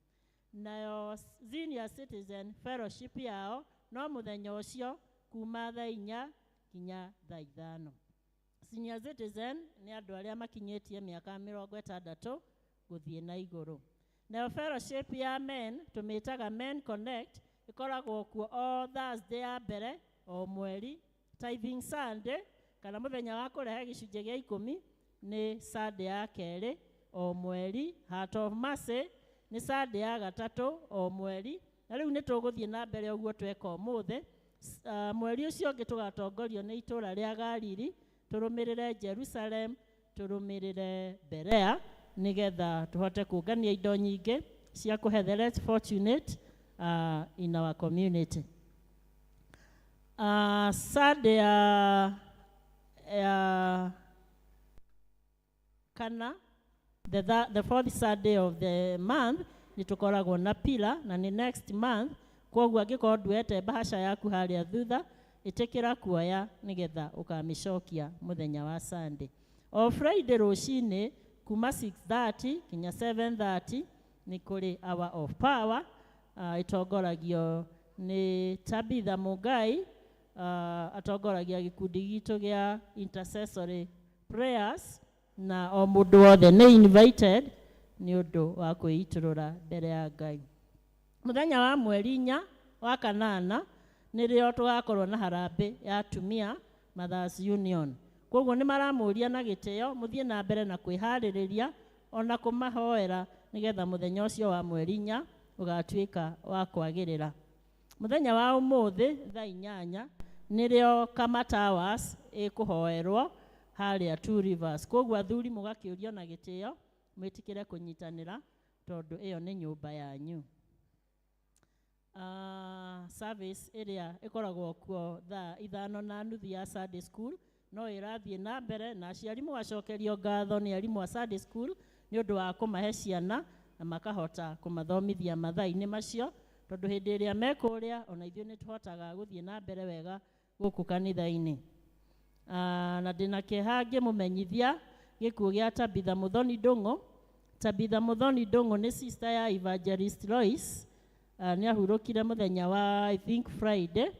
Nayo senior citizen fellowship yao no muthenya ucio kuma thaa 4 kinya thaa 5. Senior citizen ni andu aria makinyitie miaka 60 guthie na iguru. Nayo fellowship ya men tumitaga Men Connect ikoragwo kuo o Thursday ya mbere o mweri. Tithing Sunday kana muthenya wa kurehe gicunje gia 10 ni Sunday ya keri o mweri. Heart of Mercy ni Sunday ya gatatu o mweri. Na riu nituguthie na mbere uguo tweka omuthe. Mweri ucio ungi tugatongorio ni itura ria Galili, turumirire Jerusalem, turumirire Berea nigetha tuhote kungania indo nyingi cia kuhe the less fortunate in our community. Sunday kana the fourth Sunday of the month nitukoragwo na pila na ni next month. Koguo angĩkorwo nduete bahasha yaku harĩa thutha itikira kuoya nigetha ukamicokia muthenya wa Sunday. O Friday rucini kuma 6:30 kinya 7:30 ni kuri hour of power. Itongoragio ni Tabitha Mugai, atongoragia gikundi gitu gia intercessory prayers, na o mundu wothe ni invited ni undu wa kwiiturura mbere ya Ngai. Muthenya wa mweri 4 wa kanana nirio tugakorwo na harambe ya atumia Mothers Union. Koguo ni maramuria na gitio muthie na mbere na kwihaririria ona kumahoera nigetha muthenya ucio wa mweri 4 ugatuika wa kwagirira. Muthenya wa umuthi thaa 8 nirio Kamatawas ikuhoerwo haria Two Rivers. Koguo athuri mugakiurio na gitio mwitikire kunyitanira tondu iyo ni nyumba yanyu. Service area ikoragwo kuo thaa 5:30 ya Sunday school no irathie na mbere na aciari mugacokerio ngatho ni arimu a Sunday school ni undu wa kumahe ciana na makahota kumathomithia mathaa-ini macio tondu hindi iria mekuria ona ithuĩ ni tuhotaga guthie na mbere wega guku kanitha-ini. Na ndina kihangi mumenyithia gikuo gia Tabitha Muthoni Ndung'u. Tabitha Muthoni Ndung'u ni sister ya Evangelist Lois. Ni ahurukire muthenya wa I think Friday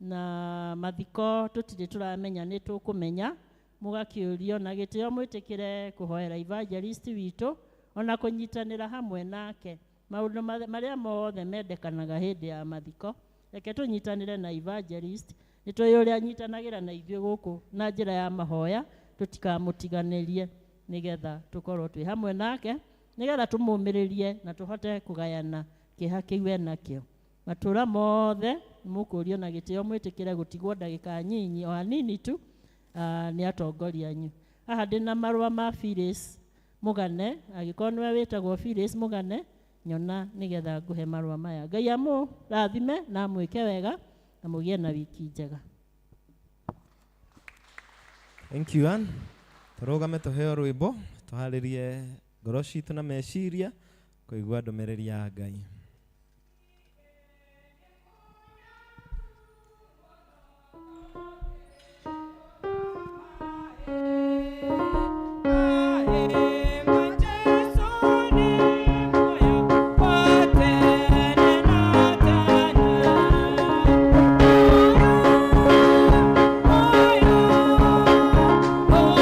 na mathiko tutire turamenya ni tukumenya mugakiurio na gitio mwitikire kuhoera Evangelist witu ona kunyitanira hamwe nake maundu maria mothe mendekanaga hindi ya mathiko. Reke tunyitanire na Evangelist nitwe uria anyitanagira na ithuĩ guku na njira ya mahoya tutikamutiganirie nigetha tukorwo twi hamwe nake nigetha tumumiririe na tuhote kugayana kiha kiwe nakio. Matura mothe mukurio na gitio mwitikire gutigwo ndagika nyinyi o hanini tu ni atongoria anyu. Haha ndina marua ma Phyllis Mugane, agikorwo niwe witagwo Phyllis Mugane nyona nigetha nguhe marua maya. Ngai amu rathime na mwike wega na mugie na wiki njega. Thank you, Ann. Turugame tuheo rwimbo tuharirie ngoro citu na meciria kuigua ndumiriri ya Ngai. Oh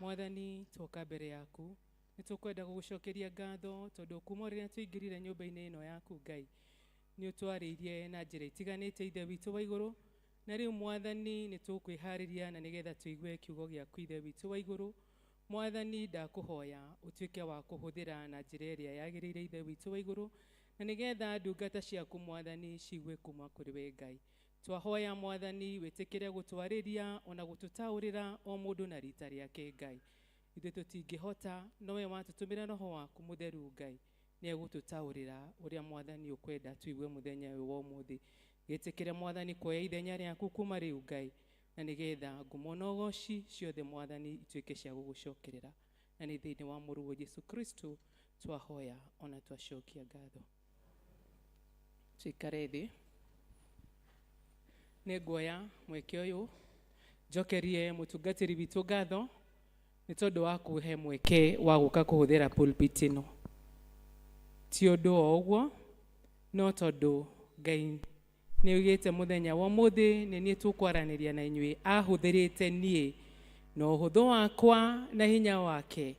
Mwathani twoka mbere yaku nĩ tũkwenda gũgũcokeria ngatho tondũ kuma rĩrĩa tũingĩrire nyũmba-inĩ ĩno yaku Ngai nĩ ũtwarĩirie na njĩra itiganĩte Ithe witũ wa igũrũ, na rĩu Mwathani nĩ tũkwĩharĩria na nĩgetha tũigue kiugo gĩaku Ithe witũ wa igũrũ. Mwathani ndakũhoya ũtuĩke wa kũhũthĩra na njĩra ĩrĩa yagĩrĩire Ithe witũ wa igũrũ, na nĩgetha ndungata ciaku Mwathani ciigue kuma kũrĩ we Ngai. Twahoya Mwathani wĩtĩkĩre gũtwarĩria ona gũtũtaũrĩra o mũndũ na rita rĩake Ngai. Ithuĩ tũtingĩhota, no we watũtũmĩra Roho waku mũtheru Ngai nĩ egũtũtaũrĩra ũrĩa Mwathani ũkwenda tũigue mũthenya ũyũ wa ũmũthĩ. Gĩtĩkĩre Mwathani kuoya ithenya rĩaku kuma rĩu Ngai, na nĩgetha ngumo na ũgooci ciothe Mwathani ituĩke cia gũgũcokerera, na nĩ thĩinĩ wa mũrũ wa Jesũ Kristo twahoya ona twacokia ngatho. Tuikare thĩ. Nĩ nguoya mweke ũyũ njokerie mũtungatĩri witũ ngatho nĩ tondũ wa kũhe mweke wa gũka kũhũthĩra pulpit ĩno. Ti ũndũ o ũguo, no tondũ Ngai nĩ oigĩte mũthenya wa ũmũthĩ nĩ niĩ tũkwaranĩria na inyuĩ, ahũthĩrĩte niĩ na ũhũthũ wakwa na hinya wake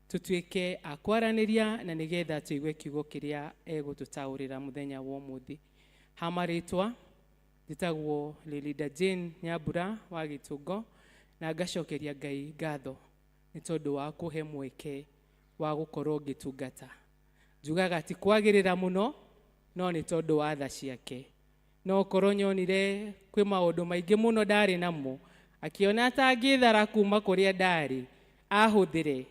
tũtuĩke a kwaranĩria na nĩgetha tũigue kiugo kĩrĩa egũtũtaũrĩra mũthenya wa ũmũthĩ. Ha marĩtwa njĩtagwo Lilida Jane Nyambura wa Gĩtũngo, na ngacokeria Ngai ngatho nĩ tondũ wa kũhe mweke wa gũkorwo ngĩtungata. Njugaga ti kwagĩrĩra mũno, no nĩ tondũ wa tha ciake. No korwo nyonire kwĩ maũndũ maingĩ mũno ndarĩ namo, akĩona atangĩthara kuma kũrĩa ndarĩ ahũthĩre,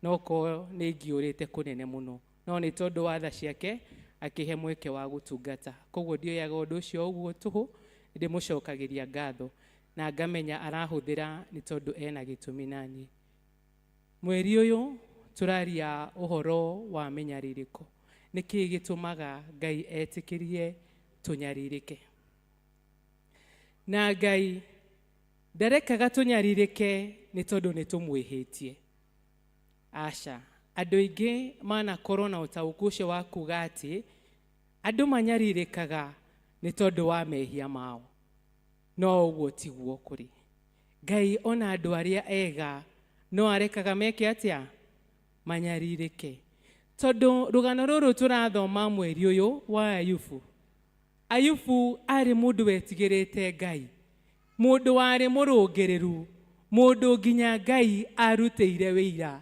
no korwo nĩ ngĩũrĩte kũnene mũno, no nĩ tondũ wa tha ciake akĩhe mweke wa gũtungata. Koguo ndioyaga ũndũ ũcio ũguo tũhũ, ndĩmũcokagĩria ngatho na ngamenya arahũthĩra nĩ tondũ ena gĩtũmi naniĩ. Mweri ũyũ tũraria ũhoro wa mĩnyarirĩko. Nĩkĩĩ gĩtũmaga Ngai etĩkĩrie tũnyarirĩke? Na Ngai ndarekaga tũnyarirĩke nĩ tondũ nĩ tũmwĩhĩtie. Aca, andũ aingĩ manakorwo na ũtaũku ũcio wa kuga atĩ andũ manyarirĩkaga nĩ tondũ wa mehia mao. No ũguo tiguo kũrĩ. Ngai ona andũ arĩa ega no arekaga meke atĩa? Manyarirĩke. Tondũ rũgano rũrũ tũrathoma mweri ũyũ wa Ayubu. Ayubu arĩ mũndũ wetigĩrĩte Ngai, mũndũ warĩ mũrũngĩrĩru, mũndũ nginya Ngai arutĩire wĩira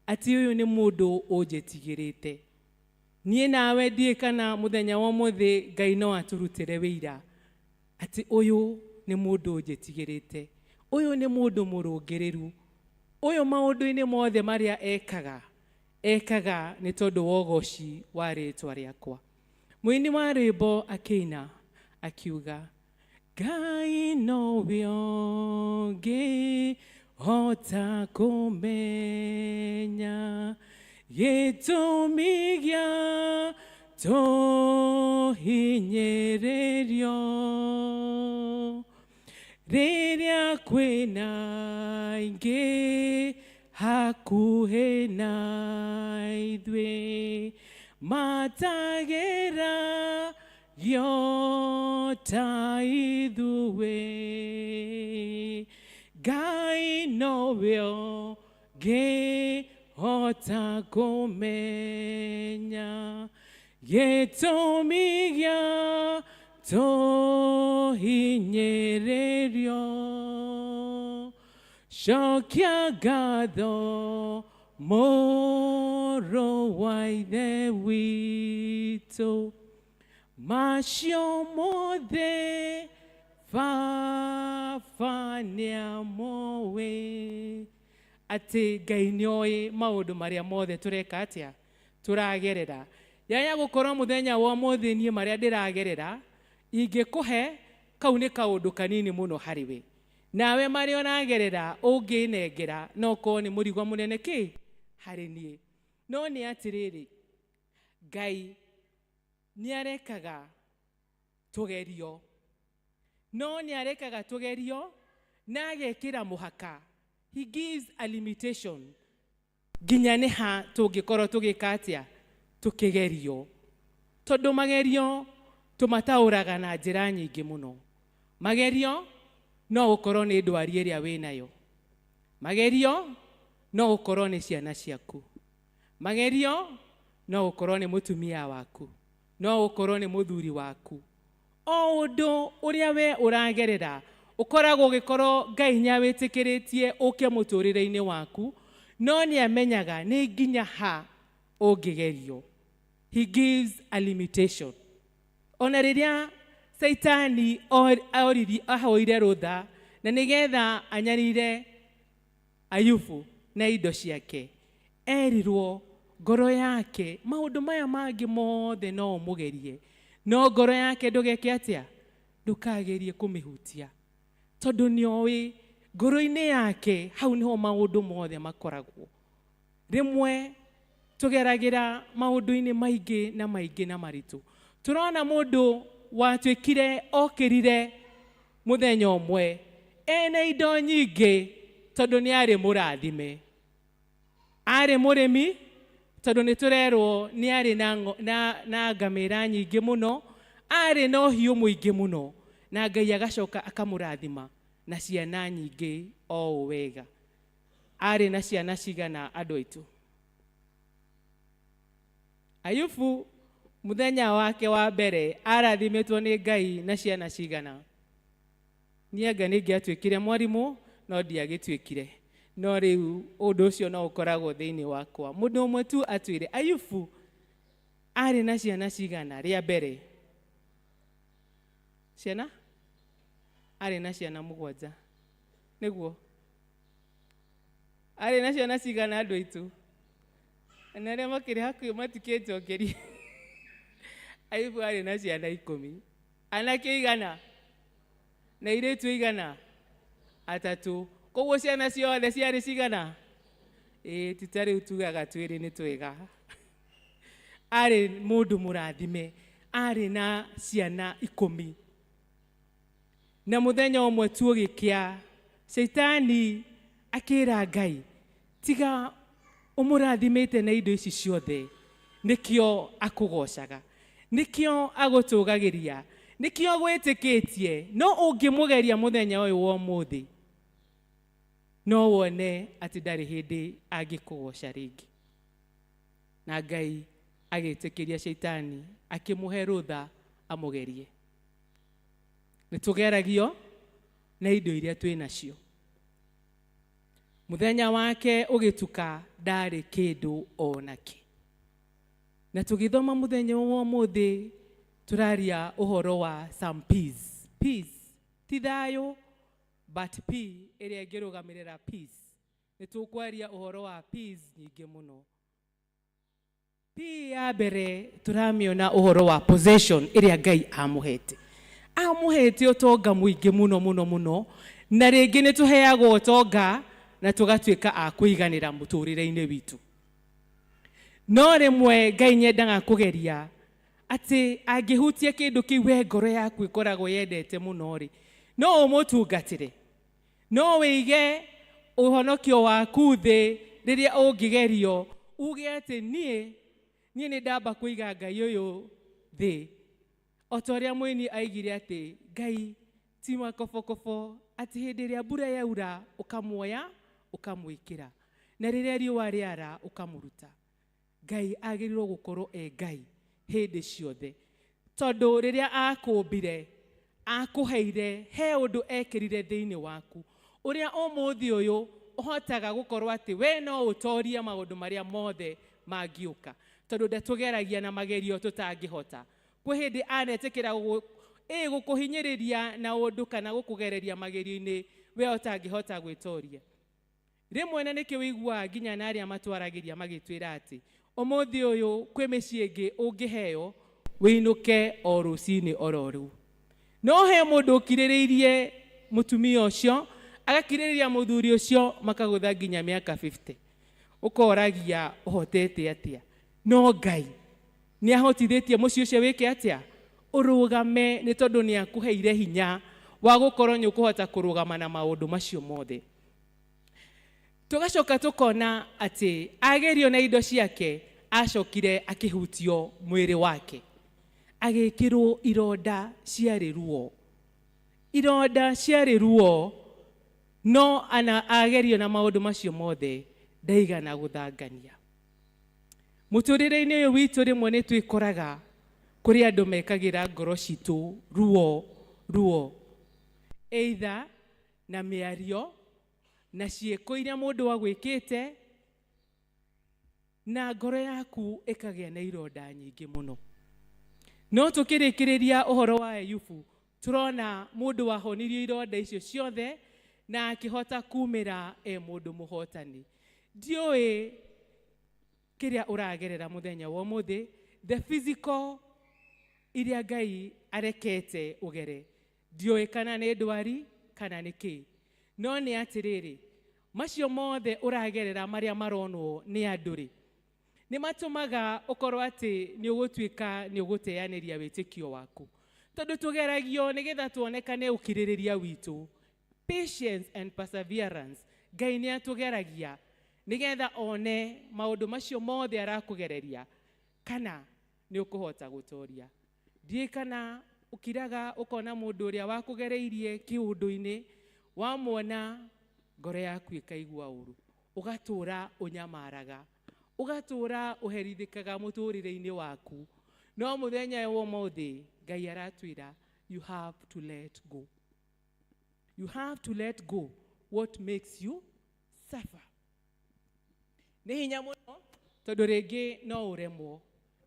atĩ ũyũ nĩ mũndũ ũnjĩtigĩrĩte. Niĩ nawe ndiĩ kana mũthenya wa ũmũthĩ Ngai no atũrutĩre wĩira atĩ ũyũ nĩ mũndũ ũnjĩtigĩrĩte, ũyũ nĩ mũndũ mũrũngĩrĩru, ũyũ maũndũ-inĩ mothe marĩa ekaga nĩ tondũ wa ũgooci wa rĩĩtwa rĩakwa. Mũini wa rwĩmbo akĩina akiuga, Ngai nowe ũngĩhota kũmenya gĩtũmi gĩa tũhinyĩrĩrio rĩrĩa kwĩna aingĩ hakuhĩ na ithuĩ matageragia ta ithuĩ. Ngai nowe ũngĩhota kũmenya gĩtũmi gĩa tũhinyĩrĩrio. Cokia ngatho mũrũ wa Ithe witũ, macio mothe Baba nĩamũĩ. Atĩ Ngai nĩoĩ maũndũ marĩa mothe tũreka atĩa? Tũragerera. Yaya gũkorwo mũthenya wa ũmũthĩ niĩ marĩa ndĩragerera ingĩkũhe, kau nĩ kaũndũ kanini mũno harĩ we. Nawe marĩa ũragerera ũngĩnengera no korwo nĩ mũrigo mũnene kĩ harĩ niĩ. No nĩ atĩrĩrĩ, Ngai nĩ arekaga tũgerio, no nĩ arekaga tũgerio na agekĩra mũhaka. He gives a limitation nginya nĩ ha tũngĩkorwo tũgĩka atĩa? Tũkĩgerio. Tondũ magerio tũmataũraga na njĩra nyingĩ mũno. Magerio no gũkorwo nĩ ndwari ĩrĩa wĩnayo, magerio no ukorwo ni ciana ciaku, magerio no ukorwo ni mutumia waku, no ukorwo ni muthuri waku. O undu uria we uragerera ukoragwo gikorwo Ngai nyawitikiretie uke muturire-ini waku, no ni amenyaga ni nginya ha ungigerio. He gives a limitation. Ona riria Saitani ahoire rutha na nigetha anyarire Ayubu na indo ciake, erirwo ngoro yake maundu maya mangi mothe no umugerie, no ngoro yake ndugeke atia, ndukagerie kumihutia, tondu niowi ngoro-ini yake hau niho maundu mothe makoragwo. Rimwe tugeragira maundu-ini maingi na maritu. Turona mundu watwikire okirire muthenya umwe ene indo nyingi tondu ni ari murathime, ari murimi tondu ni turerwo ni ari na ngamira nyingi muno, ari no hiu muingi muno, na Ngai agacoka akamurathima na ciana nyingi o wega. Ari na ciana cigana andu aitu? Ayubu muthenya wake wa mbere arathimitwo ni Ngai na ciana cigana? Nianga ningiatwikire mwarimu no ndiagitwikire, no riu undu ucio no ukoragwo thiini wakwa. Mundu umwe tu atwire Ayubu ari na ciana cigana ria mbere? Ciana ari na ciana 7 niguo. Ari na ciana cigana andu aitu? Na ria makiri hakuhi matikinjokerie. Ayubu ari na ciana 10. Anake igana na iritu igana? 3. Koguo ciana ciothe ciari cigana? Tutari utugaga twiri ni twega. Ari mundu murathime, ari na ciana 10. Na muthenya umwe tu ugikia, Saitani akira Ngai, tiga umurathimite na indo ici ciothe, nikio akugocaga, nikio agutugagiria, nikio gwitikitie, no ungimugeria muthenya uyu wa umuthi, no wone ati ndari hindi angikugoca ringi. Na Ngai agitikiria Saitani akimuhe rutha amugerie. Nitugeragio na indo iria twi nacio. Muthenya wake ugituka ndari kindu onaki. Na tugithoma muthenya wa umuthi turaria uhoro wa some peace. Peace ti thayo, but P iria ngirugamirira peace. Nitukwaria uhoro wa peace nyingi muno. P ya mbere turamiona uhoro wa possession iria Ngai amuhete. Amuhete utonga muingi muno, na ringi ni tuheagwo utonga na tugatwika a kuiganira muturire-ini witu. No rimwe Ngai nyendaga kugeria ati angihutia kindu kiu we ngoro yaku ikoragwo yendete muno ri, no umutungatire, no wige uhonokio waku thi riria ungigerio, uge ati nie ni ndamba kuiga Ngai uyu thi. Otoria mwini aigire ati Ngai ti makobokoko, ati hindi ria mbura yaura ukamuoya ukamwikira, na riria riua riara ukamuruta. Ngai agirirwo gukorwo Ngai hindi ciothe, tondu riria akumbire akuheire he undu ekirire thiini waku, uria umuthi uyu uhotaga gukorwo ati we no utorie maundu maria mothe mangiuka, tondu ndatugeragia na magerio tutangihota. Kwi hindi anetikira gukuhinyiriria na undu kana gukugereria magerio-ini we utangihota gwitoria. Rimwe na niki wigua nginya na aria matwaragiria magitwira ati umuthi uyu kwi micii ingi ungiheo winuke o rucini ororu. No he mundu ukiririirie mutumia ucio agakiririria muthuri ucio makagutha nginya miaka 50, ukoragia uhotete atia. No Ngai ni ahotithitie mucii ucio wike atia, urugame, ni tondu ni akuheire hinya wa gukorwo ni ukuhota kurugama na maundu macio mothe. Tugacoka tukona ati agerio na indo ciake acokire akihutio mwiri wake, agikirwo ironda ciari ruo. Ironda ciari ruo no ana agerio na maundu macio mothe ndaigana guthangania. Muturire-ini uyu witu rimwe ni twikoraga kuri andu mekagira ngoro citu ruo either na miario na cieko iria mundu agwikite na ngoro yaku ikagia na ironda nyingi muno. No tukirikiriria uhoro wa Ayubu turona mundu wahonirio ironda icio ciothe na akihota kumira mundu muhotani. Ndioi kiria uragerera muthenya wa muthi, the physical iria Ngai arekete ugere, ndioi kana ni ndwari kana ni ki, no ni atiriri macio mothe uragerera maria maronwo ni anduri ni matumaga ukorwo ati ni ugutwika ni uguteaniria witikio waku, tondu tugeragio nigetha tuonekane ukiririria witu. Patience and perseverance, Ngai ni atugeragia nigetha one maundu macio mothe arakugereria kana ni ukuhota gutoria. Ndie kana ukiraga ukona mundu uria wakugereirie kiundu-ini wamwona ngoro yaku ikaigua uru, ugatura unyamaraga, ugatura uherithikaga muturire-ini waku. No muthenya wa umuthi Ngai aratwira you have to let go. You have to let go what makes you suffer. Ni hinya muno tondu ringi no uremwo,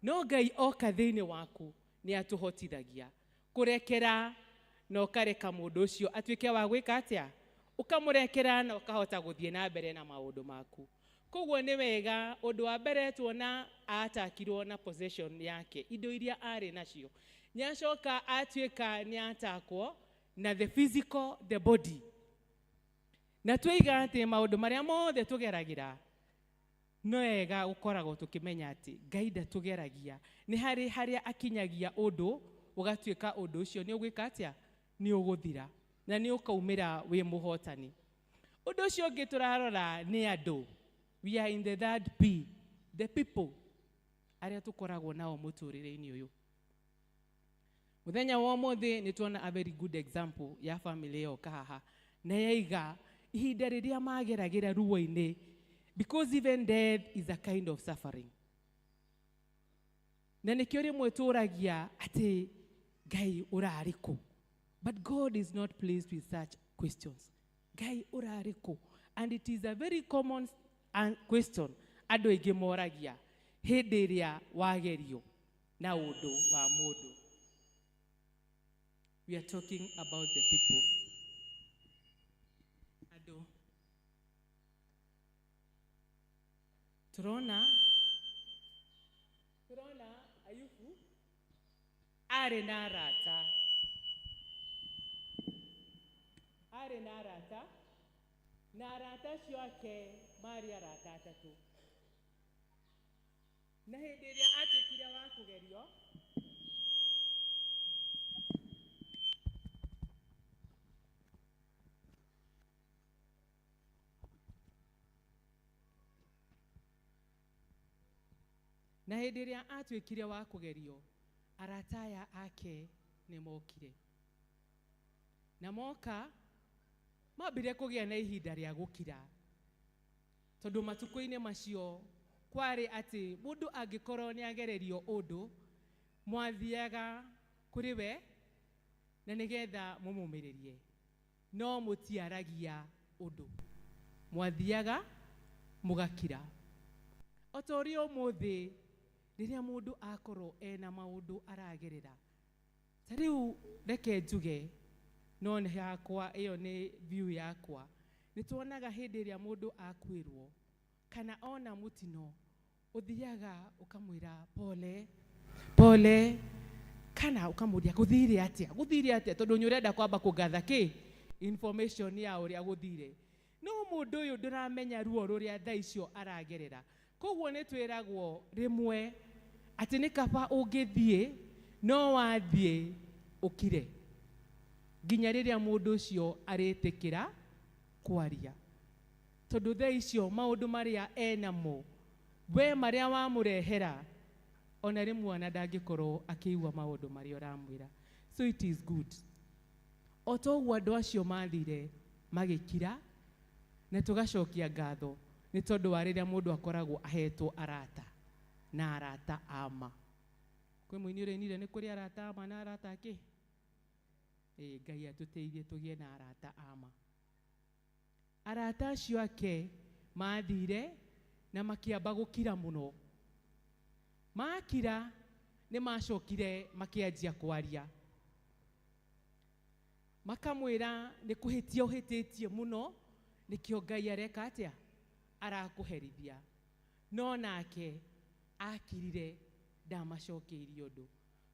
no Ngai oka thiini waku ni atuhotithagia kurekera na ukareka mundu ucio atwike wa gwika atia, ukamurekera na ukahota guthie na mbere na maundu maku. Koguo ni wega undu wa mbere tuona atakirwo na possession yake, indo iria ari nacio, nyacoka atwika ni atakwo na the physical, the body. Na twiga ati maundu maria mothe tugeragira no wega ukoragwo tukimenya ati Ngai ndatugeragia, ni haria akinyagia undu ugatwika undu ucio ni ugwika atia, ni uguthira na ni ukaumira wi muhotani. Undu ucio ungi turarora ni andu. We are in the third P, the people aria tukoragwo nao muturire-ini uyu. Muthenya wa umuthi ni tuona a very good example ya family yo kahaha na yaiga ihinda riria mageragira ruo-ini, because even death is a kind of suffering. Na nikio rimwe turagia ati Ngai urariku, but God is not pleased with such questions. Ngai urariku, and it is a very common question andu aingi moragia hindi iria wagerio na undu wa mundu. We are talking about the people. Ado turona Ayubu ari na arata na arata cio ake mari arata atatu, na hindi iria atwikire wa kugerio arata aya ake ni mokire na moka mambire kugia na ihinda ria gukira, tondu matuko-ini macio kwari ati mundu angikorwo ni agererio undu mwathiaga kuri we na nigetha mumumiririe, no mutiaragia undu, mwathiaga mugakira. Otori umuthi riria mundu akorwo ena maundu aragerera, tariu reke njuge no ni yakwa, iyo ni view yakwa, ni tuonaga hindi iria mundu akwirwo kana ona mutino uthiaga ukamwira pole kana ukamuria guthire atia tondu nyurenda kwamba kugatha ki information ya uria guthire, no mundu uyu nduramenya ruo ruria tha icio aragerera. Koguo ni twiragwo rimwe ati ni kaba ungithie no wathie ukire nginya riria mundu ucio aritikira kwaria, tondu tha icio maundu maria enamo we maria wamurehera ona rimwe ona ndangikorwo akiigua maundu maria uramwira. So it is good otoguo andu acio mathire magikira na tugacokia ngatho nĩ tondũ wa rĩrĩa mũndũ akoragwo ahetwo arata na arata ama. Kwĩ mũini ũrĩinire nĩ kũrĩ arata ama na arata akĩ? Ngai atũteithie tũgĩe na arata ama. Arata acio ake mathire na makĩamba gũkira mũno. Makira nĩ macokire makĩanjia kwaria. Makamwĩra nĩ kũhĩtia ũhĩtĩtie mũno, nĩkĩo Ngai areka atĩa? Arakũherithia. No nake akirire ndamacokeirie ũndũ.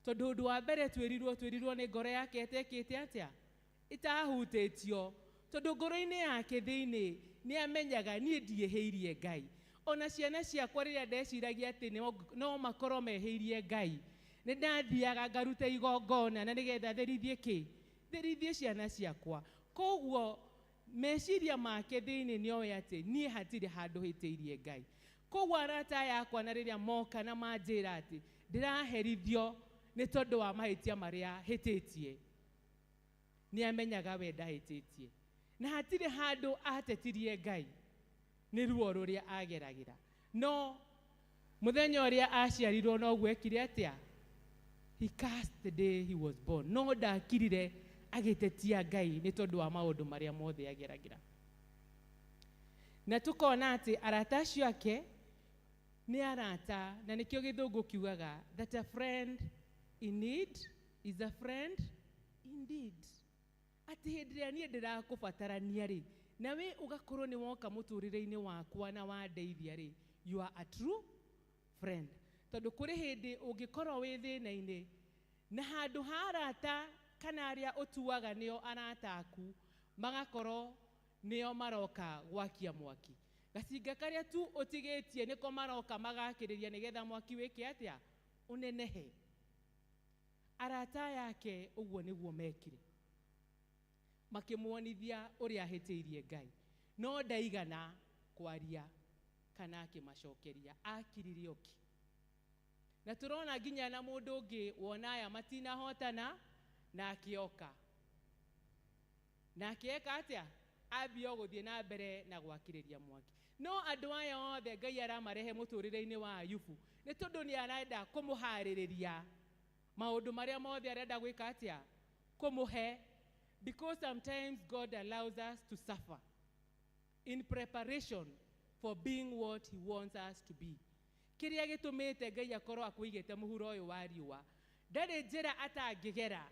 Tondũ ũndũ wa mbere twĩrirwo nĩ ngoro yake ĩtekĩte atĩa? Ĩtahutĩtio. Tondũ ngoro-inĩ yake thĩinĩ nĩ amenyaga niĩ ndiĩhĩirie Ngai. Ona ciana ciakwa rĩrĩa ndeciragia atĩ no makorwo mehĩirie Ngai, nĩ ndathiaga ngaruta igongona na nĩgetha therithie kĩ? Therithie ciana ciakwa. Koguo meciria make thĩinĩ nĩoĩ atĩ niĩ hatirĩ handũ hĩtĩirie Ngai. Koguo arata yakwa na rĩrĩa moka na manjĩra atĩ ndĩraherithio nĩ tondũ wa mahĩtia marĩa hĩtĩtie, nĩ amenyaga we ndahĩtĩtie. Na hatirĩ handũ atetirie Ngai nĩ ruo rũrĩa ageragĩra. No mũthenya ũrĩa aciarirwo noguo ekire atĩa? He cursed the day he was born. No ndakirire agĩtetia Ngai nĩ tondũ wa maũndũ marĩa mothe ageragĩra. Na tukona atĩ arata acio ake nĩ arata, na nĩkĩo gĩthũngũ kiugaga that a friend in need is a friend indeed. Atĩ hĩndĩ ĩrĩa niĩ ndĩrakũbatarania rĩ, na we ugakorwo nĩ woka mũtũrĩre-inĩ wakwa na wandeithia rĩ, you are a true friend. Tondũ kũrĩ hĩndĩ ũngĩkorwo wĩ thĩna-inĩ na handũ ha arata kana arĩa ũtuaga nĩo arata aku magakorwo nĩo maroka gwakia mwaki, gacinga karĩa tu ũtigĩtie nĩko maroka magakĩrĩria nĩgetha mwaki wĩke atĩa? Ũnenehe. Arata yake ũguo nĩguo mekire, makĩmuonithia ũrĩa ahĩtĩirie Ngai, no ndaigana kwaria kana akĩmacokeria, akirire oki. Na tũrona nginya na mũndũ ũngĩ wona aya matinahotana na akĩoka, na akĩeka atĩa? Ambia gũthiĩ na mbere na gwakĩrĩria mwaki. No andũ aya othe Ngai aramarehe mũtũrĩre-inĩ wa Ayubu nĩ tondũ nĩ arenda kũmũharĩrĩria maũndũ marĩa mothe arenda gwĩka atĩa? Kũmũhe. Because sometimes God allows us to suffer in preparation for being what he wants us to be. Kĩrĩa gĩtũmĩte Ngai akorwo akũigĩte mũhuro ũyũ wa riũa, ndarĩ njĩra atangĩgera,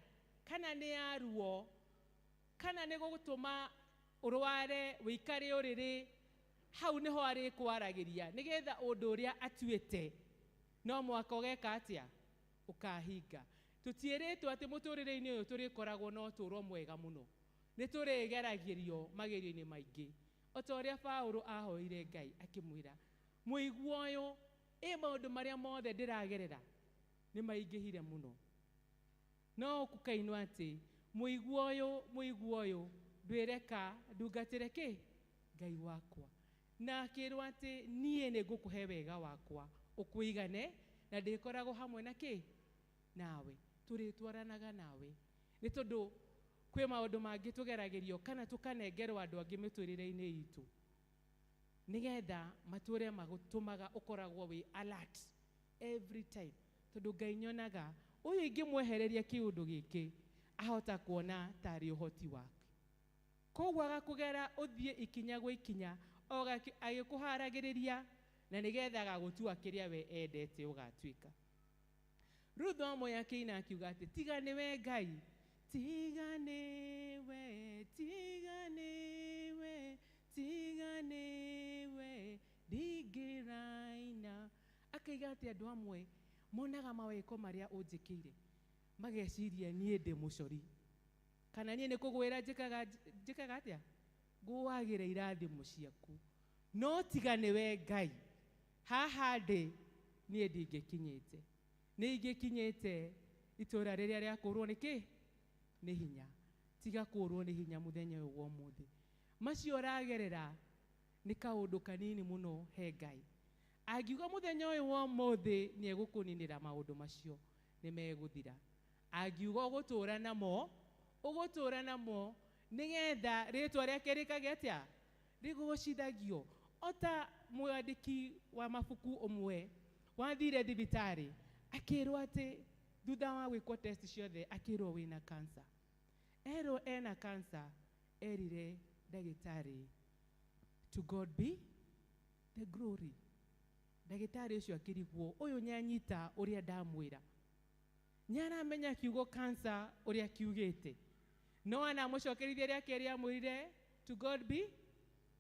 kana nĩ ya ruo, kana nĩ gũgũtũma ũrware wĩikare ũrĩrĩ, hau nĩho arĩ kwaragĩria nĩgetha ũndũ ũrĩa atuĩte no mwaka ũgeka atĩa? Ũkahinga. Tũtiĩrĩtwo atĩ mũtũrĩre-inĩ ũyũ tũrĩkoragwo na ũtũũro mwega mũno, nĩ tũrĩgeragĩrio magerio-inĩ maingĩ, o ta ũrĩa Paũlũ ahoire Ngai akĩmwĩra mũigua ũyũ, maũndũ marĩa mothe ndĩragerera nĩ maingĩhire mũno, no gũkainwo atĩ mũigua ũyũ ndwĩreka ndungatĩre kĩ? Ngai wakwa. Na akĩrwo atĩ niĩ nĩ ngũkũhe wega wakwa ũkũigane, na ndĩkoragwo hamwe na kĩ? Nawe. Tũrĩtwaranaga nawe nĩ tondũ kwĩ maũndũ mangĩ tũgeragĩrio kana tũkanengerwo andũ angĩ mĩtũrĩre-inĩ itũ nĩgetha matũre magũtũmaga ũkoragwo wĩ alert every time. Tondũ Ngai nyonaga ũyũ ingĩmwehereria kĩũndũ gĩkĩ ahota kuona tarĩ ũhoti wake, koguo agakũgera ũthiĩ ikinya gwa ikinya agĩkũharagĩrĩria na nĩgetha agagũtua kĩrĩa we endete ũgatuĩka. Ruthu amwe akĩina akiuga atĩ tiga nĩwe Ngai, tiga nĩwe, tiga nĩwe, tiga nĩwe ndingĩraina. Akaiga atĩ andũ amwe monaga mawĩko marĩa ũnjĩkĩire mageciria niĩ ndĩ mũcori, kana niĩ nĩ kũgwĩra njĩkaga atĩa? Ngũwagĩra irathimo ciaku. No tiga nĩwe Ngai, haha ndĩ niĩ ndingĩkinyĩte. Nĩ ingĩkinyĩte itũũra rĩrĩa rĩa kũrwo nĩ kĩ? Nĩ hinya. Tiga kũrwo nĩ hinya mũthenya ũyũ wa ũmũthĩ. Macio ũragerera nĩ kaũndũ kanini mũno he Ngai. Angiuga mũthenya ũyũ wa ũmũthĩ nĩ egũkũninĩra maũndũ macio, nĩ megũthira. Angiuga ũgũtũũra namo nĩgetha rĩtwa rĩake rĩkage atĩa? rigũgũcithagio ota mwandĩki wa mabuku ũmwe wathire thibitarĩ akĩrwo atĩ thutha wa gwĩkwo test ciothe akĩrwo wĩna cancer. Erwo ena cancer, erire ndagĩtarĩ, to God be the glory. Ndagĩtarĩ ũcio akĩrigwo, ũyũ nĩanyita ũrĩa ndamwĩra, nĩaramenya kiugo cancer ũrĩa kiugĩte, no anamũcokerithia rĩa kerĩ amwĩrire to God be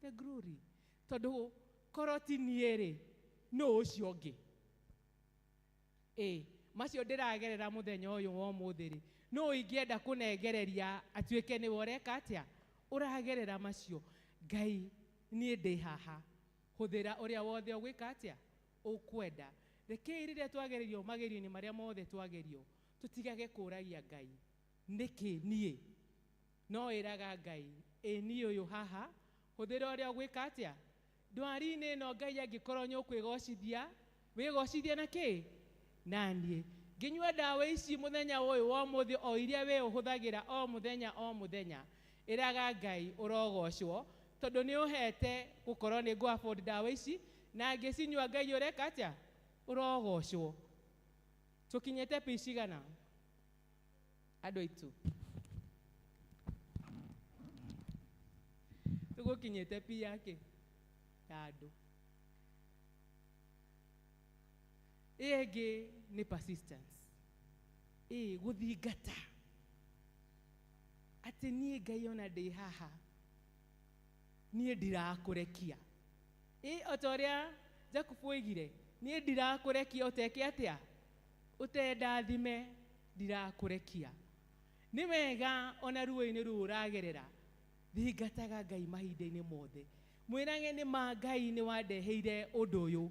the glory, tondũ korwo ti niĩ-rĩ nũ ũcio ũngĩ? Macio ndĩragerera mũthenya ũyũ wa ũmũthĩ-rĩ, no ingĩenda kũnengereria atuĩke nĩwe ũreka atĩa ũragerera macio. Ngai niĩ ndĩ haha, hũthĩra ũrĩa wothe ũgwĩka atĩa ũkwenda. Rekei rĩrĩa twagererio magerio-inĩ marĩa mothe twagerio, tũtigage kũragia Ngai, nĩkĩ niĩ? No ĩraga Ngai, niĩ ũyũ haha, hũthĩra ũrĩa ũgwĩka atĩa. Ndwari-inĩ ĩno Ngai angĩkorwo nĩ ũkwĩgocithia, wĩgocithie na kĩ? Naniĩ ngĩnyua ndawa ici mũthenya ũyũ wa ũmũthĩ, o iria we ũhũthagĩra o mũthenya, ĩraga Ngai ũrogocwo, tondũ nĩ ũhete gũkorwo nĩ ngũ afford ndawa ici, na ngĩcinyua Ngai ũreka atĩa ũrogocwo. Tũkinyĩte piece igana andũ aitũ? Tũgũkinyĩte pi yake ya andũ. Ĩngĩ nĩ persistence, gũthingata atĩ niĩ Ngai ona ndĩ haha, niĩ ndirakũrekia. O ta ũrĩa Jakubu oigire, niĩ ndirakũrekia ũteke atĩa, ũtendathime, ndirakũrekia. Nĩ wega ona ruo-inĩ rũu ũragerera, thingataga Ngai mahinda-inĩ mothe, mwĩrage nĩ ma Ngai nĩ wandeheire ũndũ ũyũ,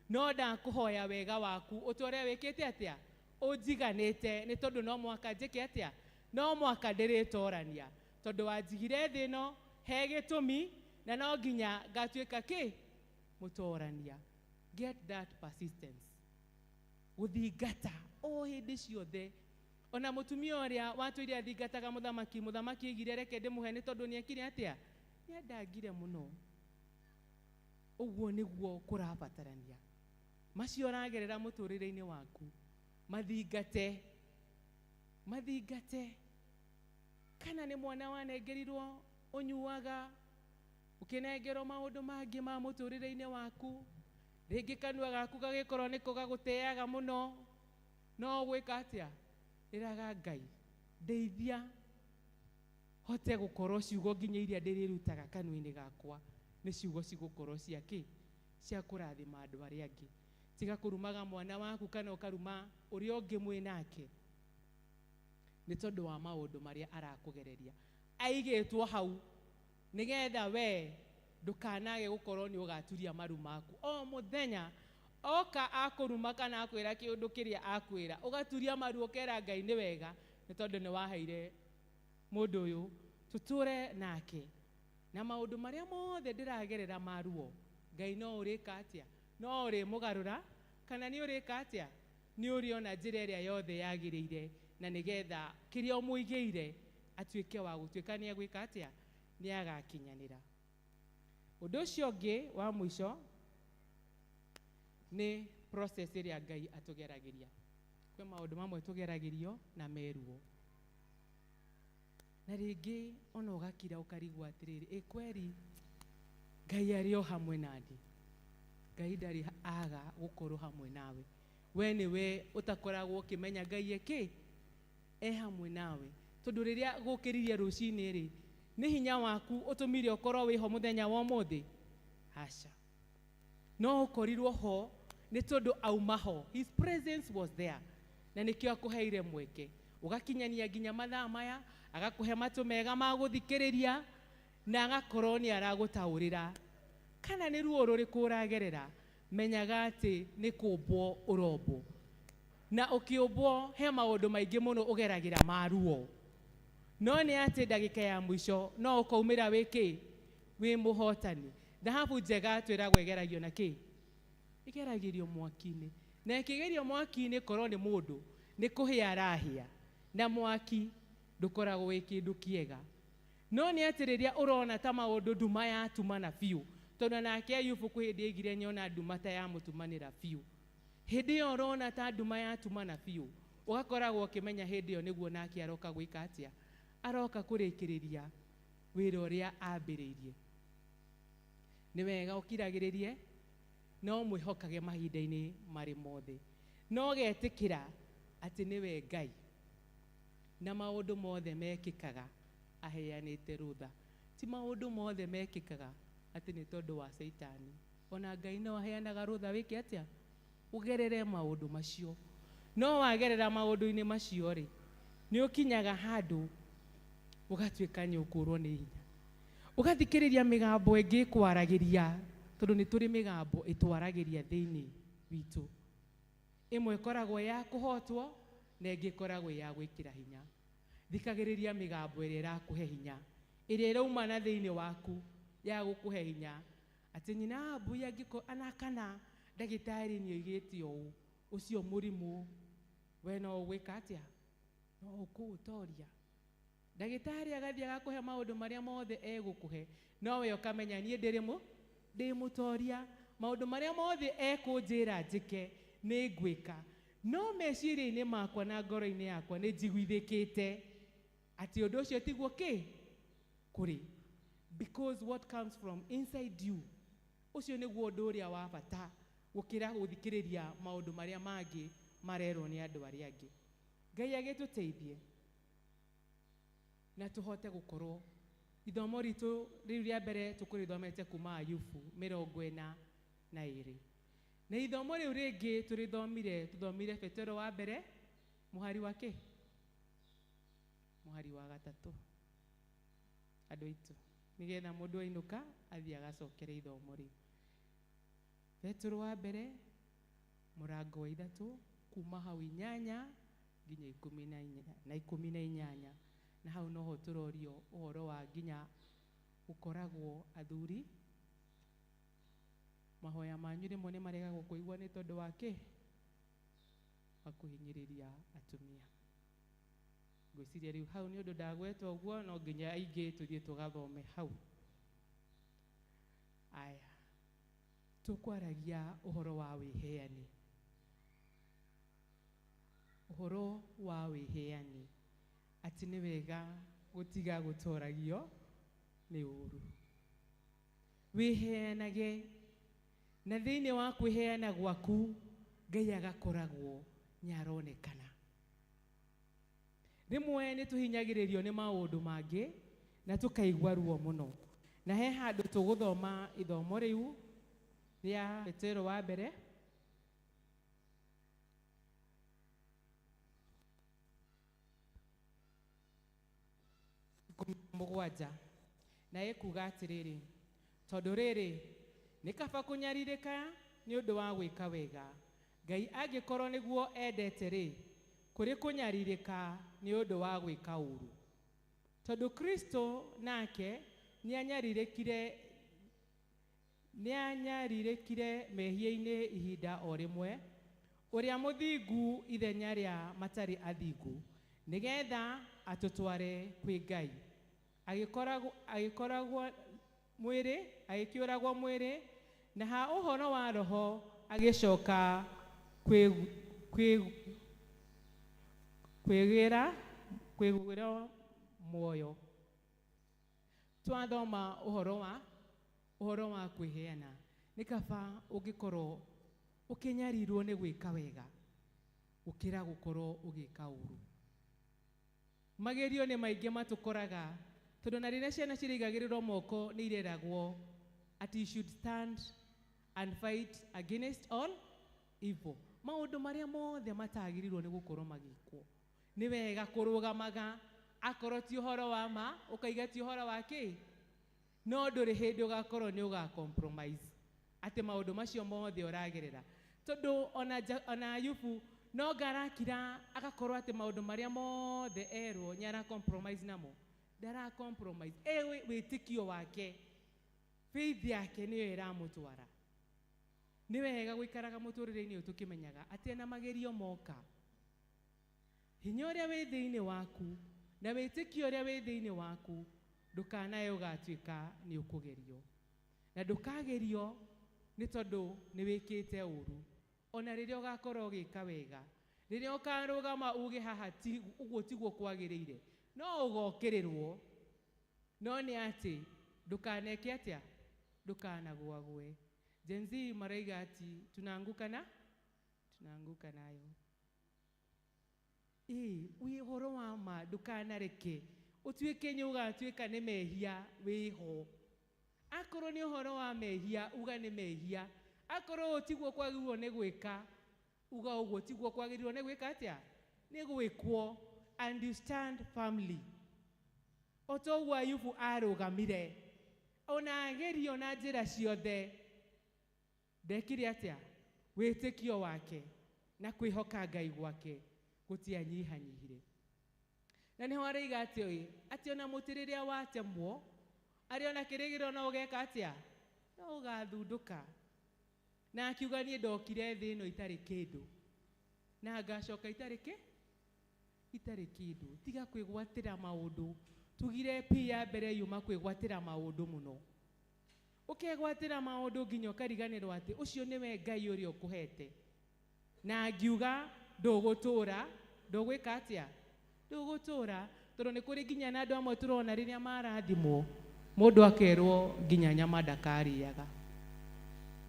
no ndakũhoya wega waku ũtũre wĩkĩte atĩa ũnjiganĩte, nĩ tondũ no mwaka njĩke atĩa, no mwaka ndĩrĩtorania, tondũ wanjigire thĩ ĩno he gĩtũmi, na no nginya ngatuĩka kĩ? Mũtorania. Get that persistence, gũthingata o hĩndĩ ciothe. Ona mũtumia ũrĩa watũire athingataga mũthamaki, mũthamaki aigire reke ndĩmũhe nĩ tondũ nĩekire atĩa, nĩendangire mũno. Ũguo nĩguo kũrabatarania. Macio ũragerera mũtũrĩre-inĩ waku, mathingate. Kana nĩ mwana wanengerirwo ũnyuaga, ũkĩnengerwo maũndũ mangĩ ma mũtũrĩre-inĩ waku, rĩngĩ kanua gaku gagĩkorwo nĩko gagũteaga mũno, no gwĩka atĩa? Ĩraga Ngai, ndeithia hote gũkorwo ciugo nginya iria ndĩrĩrutaga kanua-inĩ gakwa nĩ ciugo cigũkorwo cia kĩ? Cia kũrathima andũ arĩa angĩ. Tiga kũrumaga mwana waku kana ũkaruma ũrĩa ũngĩ mwĩ nake, nĩ tondũ wa maũndũ marĩa arakũgereria. Aigĩtwo hau nĩgetha we ndũkanage gũkorwo nĩ ũgaturia maru maku. O mũthenya oka akũruma kana akwĩra kĩũndũ kĩrĩa akwĩra, ũgaturia maru ũkera Ngai nĩ wega, nĩ tondũ nĩ waheire mũndũ ũyũ tũtũre nake. Na maũndũ marĩa mothe ndĩragerera maruo, Ngai no ũrĩka atĩa? No ũrĩ mũgarũra kana nĩ ũrĩka atĩa? Nĩ ũrĩona njĩra ĩrĩa yothe yagĩrĩire, na nĩgetha kĩrĩa ũmũigĩire atuĩke wa gũtuĩka nĩ agwĩka atĩa? Nĩ agakinyanĩra. Ũndũ ũcio ũngĩ wa mũico nĩ process ĩrĩa Ngai atũgeragĩria. Kwĩ maũndũ mamwe tũgeragĩrio na meruo, na rĩngĩ ona ũgakira ũkarigwo atĩrĩrĩ, kweri Ngai arĩ o hamwe naniĩ? Ngai ndarĩ aga gũkorwo hamwe nawe. We nĩwe ũtakoragwo ũkĩmenya Ngai ekĩ? Hamwe nawe. Tondũ rĩrĩa gũkĩririe rũcinĩ-rĩ, nĩ hinya waku ũtũmire ũkorwo wĩho mũthenya wa ũmũthĩ? Aca. No ũkorirwo ho nĩ tondũ auma ho. His presence was there. Na nĩkĩo akũheire mweke. Ũgakinyania nginya mathaa maya, agakũhe matũ mega ma gũthikĩrĩria, na agakorwo nĩ aragũtaũrĩra. Kana nĩ ruo rũrĩkũ ũragerera, menyaga atĩ nĩ kũmbwo ũrombwo. Na ũkĩũmbwo he maũndũ maingĩ mũno ũgeragĩra ma ruo. No nĩ atĩ ndagĩka ya mũico no ũkaumĩra wĩkĩ? Wĩ mũhotani. Thahabu njega twĩragwo ĩgeragio na kĩ? Ĩgeragĩrio mwaki-inĩ. Na ĩkĩgerio mwaki-inĩ korwo nĩ mũndũ, nĩ kũhĩa arahĩa. Na mwaki ndũkoragwo wĩ kĩndũ kĩega. no nĩ atĩrĩria ũrona ta maũndũ nduma yatumana biũ, tondũ nake Ayubu kwĩ hĩndĩ aigire nyona nduma ta ya mũtumanĩra biũ. Hĩndĩ ĩyo ũrona ta nduma yatumana biũ, ũgakoragwo ũkĩmenya hĩndĩ ĩyo nĩguo nake aroka gwĩka atĩa, aroka kũrĩkĩrĩria wĩra ũrĩa ambĩrĩirie. Nĩ wega ũkiragĩrĩrie, no mwĩhokage mahinda-inĩ marĩ mothe, no getĩkĩra atĩ nĩwe Ngai na maũndũ mothe mekĩkaga aheanĩte rũtha. Ti maũndũ mothe mekĩkaga atĩ nĩ tondũ wa Saitani. Ona Ngai no aheanaga rũtha wĩke atĩa, ũgerere maũndũ macio. No wagerera maũndũ-inĩ macio rĩ, nĩ ũkinyaga handũ ũgatuĩka nĩ ũkũrwo nĩ hinya, ũgathikĩrĩria mĩgambo ĩngĩ kwaragĩria, tondũ nĩ tũrĩ mĩgambo ĩtwaragĩria thĩinĩ witũ. Ĩmwe ĩkoragwo ya kũhotwo na ĩngĩ ĩkoragwo ya gwĩkĩra hinya. Thikagĩrĩria mĩgambo ĩrĩa ĩrakũhe hinya, ĩrĩa ĩrauma na thĩinĩ waku ya gũkũhe hinya, atĩ nyina Mbui ana kana ndagĩtarĩ nĩ oigĩte ũũ, ũcio mũrimũ we no ũgwĩka atĩa, no ũkũũtoria. Ndagĩtarĩ agathiĩ agakũhe maũndũ marĩa mothe egũkũhe, no we ũkamenya niĩ ndĩ mũtoria, maũndũ marĩa mothe ekũnjĩra njĩke nĩ ngwĩka. No meciria-inĩ makwa na ngoro-inĩ yakwa nĩ njiguithĩkĩte atĩ ũndũ ũcio tiguo kũrĩ, because what comes from inside you, ũcio nĩguo ũndũ ũrĩa wa bata gũkĩra gũthikĩrĩria maũndũ marĩa mangĩ marerwo nĩ andũ arĩa angĩ. Ngai agĩtũteithie na tũhote gũkorwo ithomo ritũ rĩu rĩa mbere tũkũrĩthomete kuma Ayubu 42, na ithomo rĩu rĩngĩ tũthomire Petero wa mbere mũhari wa kĩ, mũhari wa 3. Andũ aitũ nĩgetha mũndũ ainũka athiĩ agacokere ithomo rĩu. Petero wa mbere mũrango wa 3 kuma hau 8 nginya 18, na hau noho tũrorio ũhoro wa nginya ũkoragwo athuri mahoya manyu rĩmwe nĩ maregagwo kũigua nĩ tondũ wa kĩ, wa kũhinyĩrĩria atumia. Ngwĩciria rĩu hau nĩ ũndũ ndagwetwo ũguo, no nginya aingĩ tũthiĩ tũgathome hau. Aya, tũkwaragia ũhoro wa wĩheani. Ũhoro wa wĩheani, atĩ nĩ wega gũtiga gũtoragio nĩ ũru. Wĩheanage, na thĩinĩ wa kwĩheana gwaku Ngai agakoragwo nĩ aronekana. Rĩmwe nĩ tũhinyagĩrĩrio nĩ maũndũ mangĩ na tũkaigua ruo mũno, na he handũ tũgũthoma ithomo rĩu rĩa Petero wa mbere mũgwanja, na ĩkuga atĩrĩrĩ, tondũ rĩrĩ nĩ kaba kũnyarirĩka nĩ ũndũ wa gwĩka wega. Ngai angĩkorwo nĩguo endete rĩ, kũrĩ kũnyarirĩka nĩ ũndũ wa gwĩka ũru. Tondũ Kristo nake nĩ anyarirĩkire mehia-inĩ ihinda o rĩmwe, ũrĩa mũthingu ithenya rĩa matarĩ athingu, nĩgetha atũtware kwĩ Ngai. Agĩkĩũragwo mwĩrĩ, na ha ũhoro wa roho agĩcoka kwĩgwĩra muoyo. Twathoma ũhoro wa kwĩheana, nĩ kaba ũngĩkorwo ũkĩnyarirwo nĩ gwĩka wega gũkĩra gũkorwo ũgĩka ũru. Magerio nĩ maingĩ matũkoraga, tondũ na rĩrĩa ciana cirĩigagĩrĩrwo moko nĩ ireragwo at you should stand and fight against all evil. Maũndũ marĩa mothe matagĩrĩirwo nĩ gũkorwo magĩkwo, nĩ wega kũrũgamaga. Akorwo ti ũhoro wa ma, ũkaiga ti ũhoro wa kĩ, no ndũrĩ hĩndĩ ũgakorwo nĩ ũgacompromise atĩ maũndũ macio mothe ũragerera. Tondũ ona Ayubu no ngarakira agakorwo atĩ maũndũ marĩa mothe erwo nĩ ara compromise namo, ndara compromise. Wĩtĩkio wake, faith yake nĩyo ĩramũtwara. Nĩ wega gũikaraga mũtũrĩre-inĩ ũyũ tũkĩmenyaga atĩ na magerio moka, hinya ũrĩa wĩ thĩinĩ waku na wĩtĩkio ũrĩa wĩ thĩinĩ waku ndukanae ugatuika ni ukugerio na ndukagerio ni tondu ni wikite uru ona riria ugakorwo ugika wega riria ukarugama uge haha uguo tiguo kwagiriire no ugokirirwo no ni ati ndukaneke atia ndukanagwagwe. Gen Z maraiga ati tunaanguka nayo. Wi horo wa ma ndukanareke utuike nyugatuika ni mehia wiho. Akorwo ni horo wa mehia uga ni mehia. Akorwo tiguo kwagirwo ni gwika uga uguo tiguo kwagirwo ni gwika atia ni gwikwo. And you stand firmly. Otoguo Ayubu arugamire ona agerio na njira ciothe ndekire atia witikio wake na kwihoka Ngai gwake gutianyihanyihire. Na ni hwariga ati ona mutiriria watemwo ari ona kirigiro no ugeka atia no ugathunduka. Na akiuga ni ndokire thi no itari kindu na ngacoka itari kindu. Tiga kwigwatira maundu. Tugire pia mbere yuma kwigwatira maundu muno. Ukegwatira maundu nginya ukariganirwo ati ucio niwe Ngai uri ukuhete. Na ngiuga ndugutura ndugwika atia ndugutura tondu ni kuri nginya na andu amwe turona riria marathimwo mundu akerwo nginya nyama ndakariaga.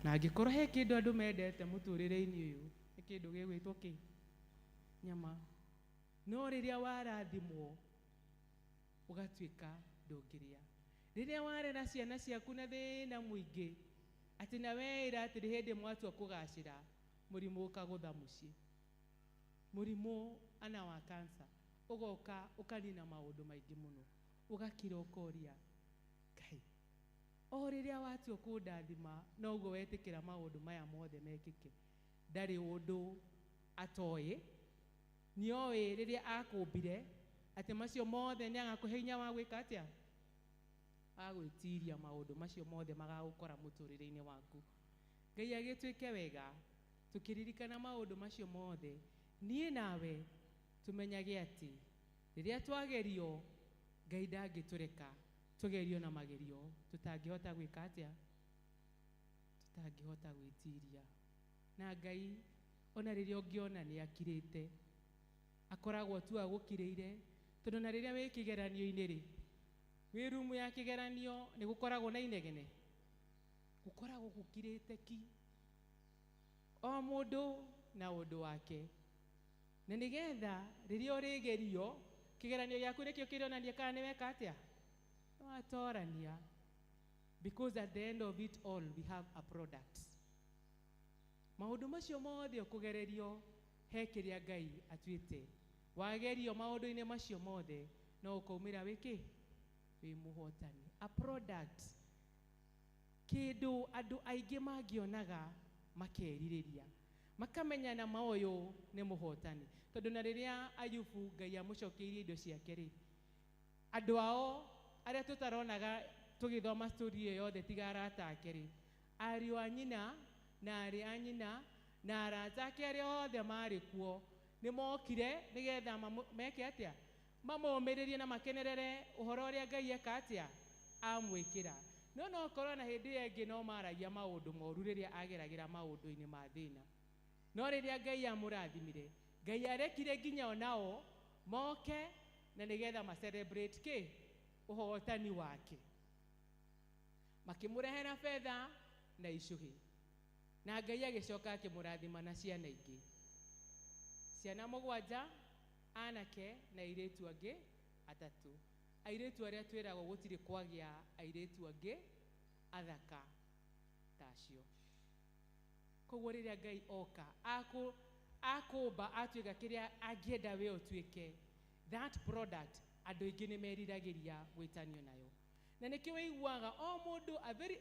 Na angikorwo he kindu andu mendete muturire-ini uyu ni kindu gigwitwo ki nyama. No riria warathimwo ugatuika ndungiria. Riria warera ciana ciaku na thina muingi ati na weira ati hindi mwatua kugacira murimu ukagutha mucii. Murimu ana wa cancer ugoka ukanina maundu maingi muno ugakira ukoria Ngai o riria watua kundathima no ugo wetikira maundu maya mothe mekike. Ndari undu atoyi nioe riria akumbire ati macio mothe ni agakuhe hinya wa gwika atia agwitiria maundu macio mothe magagukora muturire-ini waku. Ngai agituike wega tukiririkana maundu macio mothe nie nawe tumenyage ati riria twagerio Ngai ndangitureka tugerio na magerio tutangihota gwika atia tutangihota gwitiria. Na Ngai ona riria ungiona ni akirite akoragwo tu agukiriire tondu na riria wi kigeranio-ini ri wi rumu ya kigeranio ni gukoragwo na inegene gukoragwo gukirite ki o mundu na undu wake. Na nigetha riria urigerio kigeranio giaku nikio kirionania kana ni weka atia no atorania. Because at the end of it all we have a product. Maundu macio mothe ukugererio he kiria Ngai atuite wagerio maundu-ini macio mothe no ukaumira wiki wi muhotani. A product kindu andu aingi mangionaga makeririria makamenya na maoyo ni muhotani. Tondu na riria Ayubu Ngai amucokiirie indo ciake ri andu ao aria tutaronaga tugithoma story iyo yothe tiga arata ake ri ariu a nyina na ari a nyina na arata ake aria othe mari kuo ni mokire nigetha meke atia mamomiririe na makenerere uhoro uria Ngai eka atia amwikira. No korwo na hindi yengi no maragia maundu moru riria ageragira maundu-ini ma thina. No riria Ngai amurathimire Ngai arekire nginya onao moke na nigetha ma celebrate ki uhotani wake. Makimurehera fedha na icuhi na Ngai agicoka akimurathima na ciana ingi, ciana mugwanja, anake na airetu angi atatu. Airetu aria twiragwo gutiri kwagia airetu angi athaka tacio. Koguo riria Ngai oka akumba atuika kiria angienda we utuike, that product andu ingi ni meriragiria gwitanio nayo. Na nikio wiguaga o mundu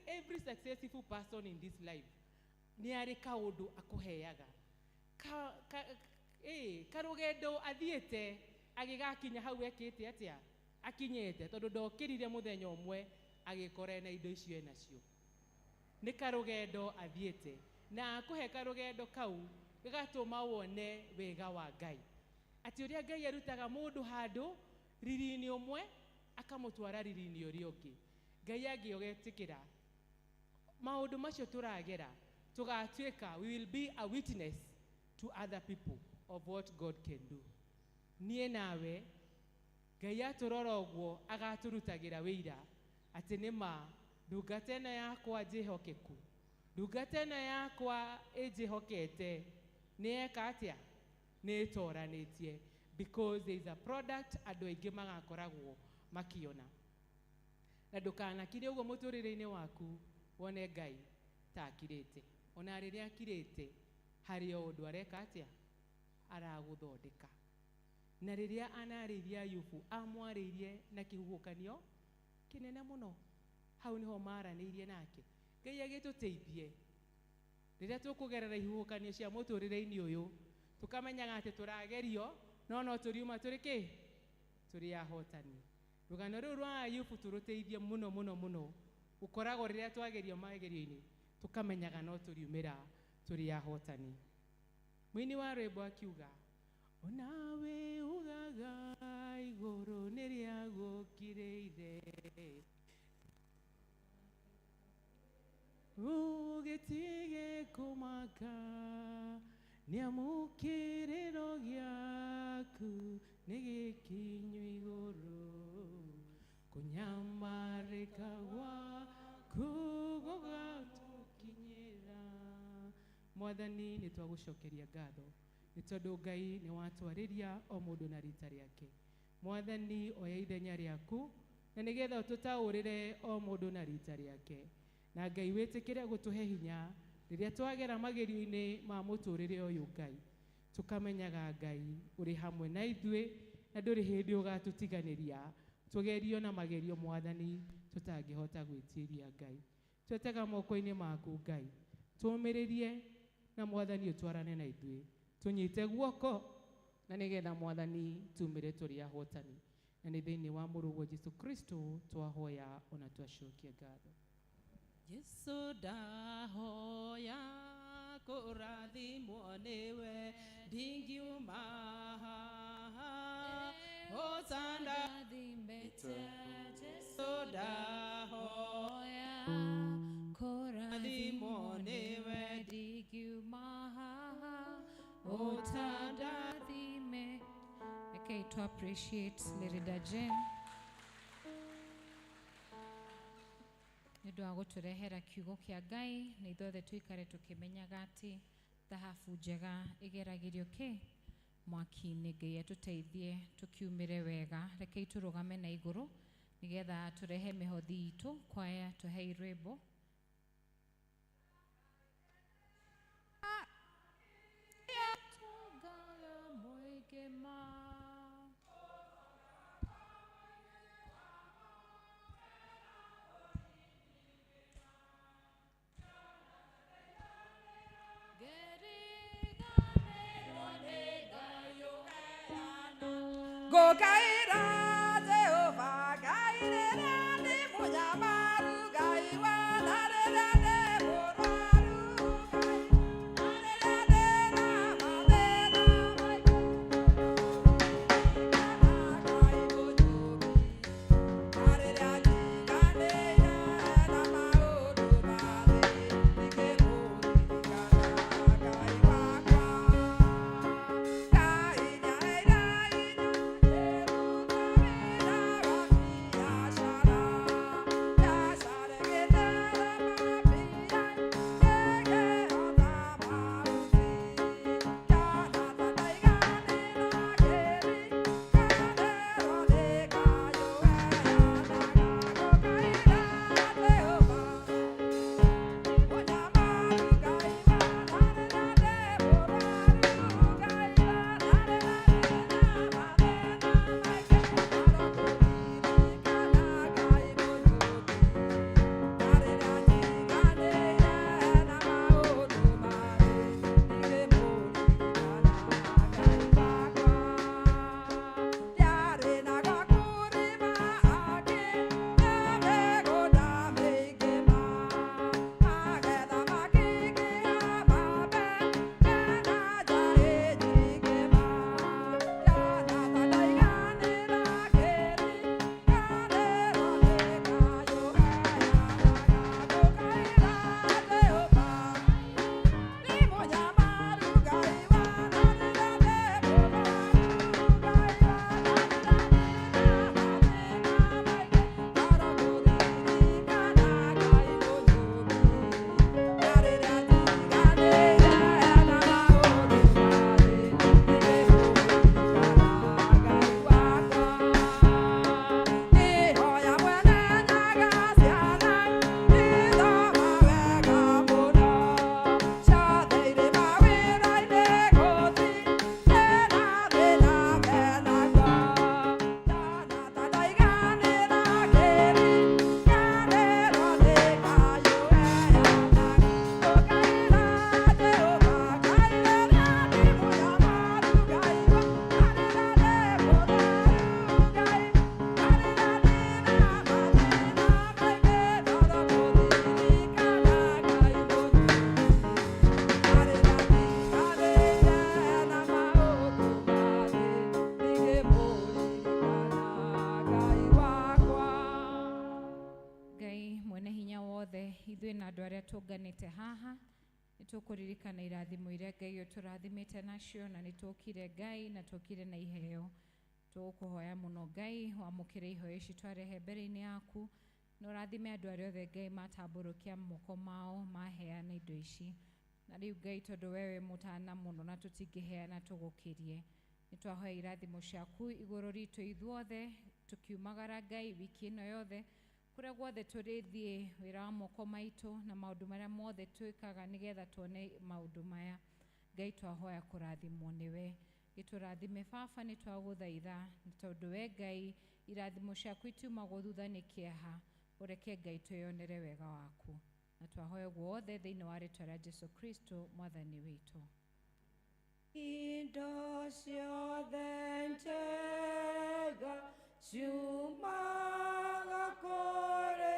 every successful person in this life ni ari kaundu akuheaga karugendo athiete agigakinya hau ekite atia akinyete tondu ndokirire muthenya umwe agikore na indo icio enacio. Ni karugendo athiete na akuhe karugendo kau gagatuma wone wega wa Ngai ati uria Ngai arutaga mundu handu riri-ini umwe akamũtwara riri-inĩ ũrĩa ũngĩ. Ngai angĩogetikĩra maũndũ macio tũragera tũgatuĩka, we will be a witness to other people of what God can do. Niĩ nawe Ngai atũrora ũguo agatũrutagĩra wĩira atĩ nĩma ndungata ĩno yakwa njĩhokeku, ndungata ĩno yakwa ĩnjĩhokete nĩeka atĩa, nĩĩtoranĩtie, because there is a product andũ aingĩ magakoragwo makiona. Na ndũkanakire ũguo mũtũrĩre-inĩ waku wone Ngai ta akirĩte. Ona rĩrĩa akirĩte harĩ o ũndũ areka atĩa, aragũthondeka. Na rĩrĩa anarĩirie Ayubu amwarĩirie na kĩhuhũkanio kĩnene mũno, hau nĩho maranĩirie nake. Ngai agĩtũteithie rĩrĩa tũkũgerera ihuhũkanio cia mũtũrĩre-inĩ ũyũ, tũkamenyaga atĩ tũragerio no tũriuma tũrĩ kĩ, tũrĩ ahotani. Rũgano rũu rwa Ayubu tũrũteithie mũno mũno mũno, ũkoragwo rĩrĩa twagerio magerio-inĩ tũkamenyaga no tũriumĩra tũrĩ ahotani. Mũini wa rwĩmbo akiuga, onawe ugaga igũrũ nĩrĩagũkĩrĩire, ũgĩtige kũmaka nĩamu kĩrĩro gĩaku nĩgĩkinyu igũrũ, kũnyamarĩka gwaku gũgatũkinyĩra. Mwathani nĩtwagũcokeria ngatho nĩ tondũ Ngai nĩ watwarĩria o mũndũ na rita rĩake. Mwathani oya ithenya rĩaku na nĩgetha ũtũtaũrĩre o mũndũ na rita rĩake, na Ngai wĩtĩkĩre gũtũhe hinya rĩrĩa twagera magerio-inĩ ma mũtũrĩre ũyũ Ngai, tũkamenyaga Ngai ũrĩ hamwe na ithuĩ na ndũrĩ hĩndĩ ũgatũtiganĩria tũgerio na magerio Mwathani tũtangĩhota gwĩtiria Ngai. Twetega moko-inĩ maku Ngai, tũmĩrĩrie na Mwathani ũtwarane na ithuĩ, tũnyite guoko na nĩgetha Mwathani tumĩre tũrĩ ahotani. Na nĩ thĩinĩ wa mũrũgwo Jesu Kristo twahoya ona twacokia ngatho. Jesu ndahoya kũrathimwo nĩwe ndingiuma haha, hosana thimete. Jesu ndahoya kũrathimwo nĩwe ndingiuma haha, hosana thime. Okay, to appreciate Lerida Jen nĩ ũndũ wa gũtũrehera kiugo kĩa Ngai, na ithuothe tuikare tũkĩmenyaga atĩ thahabu njega ĩgeragĩrio kĩ mwaki-inĩ. Ngai atũteithie tũkiumĩre wega. Rekei tũrũgame na igũrũ nĩgetha tũrehe mĩhothi itũ, kwaya tũhe rwĩmbo. Go kaira Jehovah kaira ni munyamaru gaiwa narera de boraru narera de ramadera kai bojubi narera jigane ya na maudu bale dikebo dikana kai wakwa kai nyai dai andå arä a tå nganä haha nä tå kå ririkana irathimo iria Ngai å tå rathimä te nacio na nä tå kire Ngai na tå kire na iheo tå kå hoya må no Ngai wamå kä re iheo ici twarehe mbere-inä yaku na å rathime andå arä othe Ngai matambå rå kia moko mao maheana indo ici na rä u Ngai tondå we wĩ mũtana mũno na tũtingĩ heana tũgũkĩrie nĩ twahoya irathimo ciaku igũrũ ritũ ithuothe tũkiumagara Ngai wiki ĩno yothe kũrĩa guothe tũrĩthiĩ wĩra wa moko maitũ na maũndũ marĩa mothe twĩkaga nĩgetha tuone maũndũ maya Ngai twahoya kũrathimwo nĩwe gĩtũrathime Baba nĩ twagũthaitha tondũ we Ngai irathimo ciaku itiumagwo thutha nĩ kĩeha ũreke Ngai twĩonere wega waku na twahoya guothe thĩinĩ wa rĩtwa rĩa Jesũ Kristo mwathani witũ. Indo ciothe njega ciumaga kũrĩ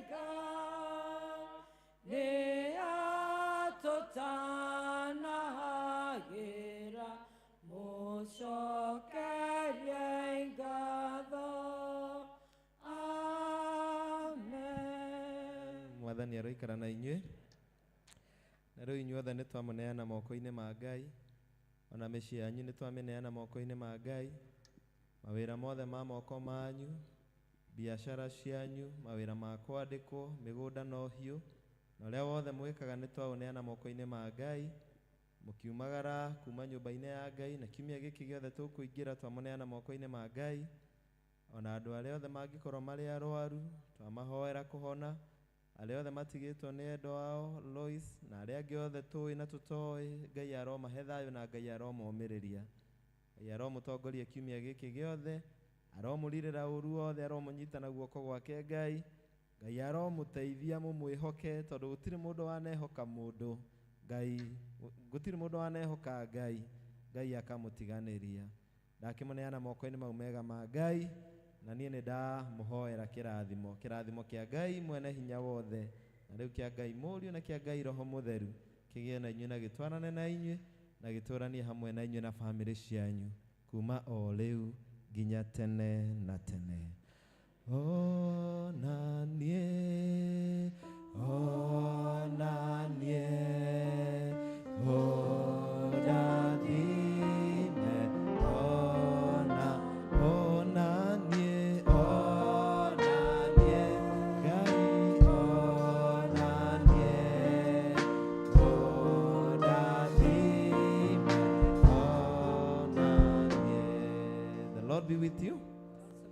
Ngai nĩ atũtanahagĩra mũcokerie ngatho. Amen. Mwathani aroikara na inyuĩ na rĩu inyuothe nĩ twamũneana moko-inĩ ma Ngai ona mĩciĩ yanyu nĩ twamĩneana moko-inĩ ma Ngai mawĩra mothe ma moko manyu biacara cianyu mawĩra ma kwandĩkwo mĩgũnda na ũhiũ na ũrĩa wothe mwĩkaga nĩ twaũneana moko-inĩ ma Ngai mũkiumagara kuma nyũmba-inĩ ya Ngai na kiumia gĩkĩ gĩothe tũkũingĩra twamũneana moko-inĩ ma Ngai ona andũ arĩa othe mangĩkorwo marĩ arwaru twamahoera kũhona arĩa othe matigĩtwo nĩ endwa ao Lois na arĩa angĩ othe tũĩ na tũtoĩ Ngai aromahe thayũ na Ngai aromomĩrĩria Ngai aromũtongoria kiumia gĩkĩ gĩothe aromũrirĩra ũru wothe aromũnyita na guoko gwake Ngai Ngai aromũteithia mũmwĩhoke tondũ gũtirĩ mũndũ wanehoka mũndũ Ngai gũtirĩ mũndũ wanehoka Ngai Ngai akamũtiganĩria ndakĩmũneana moko-inĩ mau mega ma Ngai na niĩ nĩ ndamũhoera kĩrathimo kĩa Ngai mwene hinya wothe na rĩu kĩa Ngai Mũriũ na kĩa Ngai Roho Mũtheru kĩgĩe na inyuĩ na gĩtwarane na inyuĩ na gĩtũranie hamwe na inyuĩ na bamĩrĩ cianyu kuma o rĩu nginya tene na tene. Ona niĩ be with you.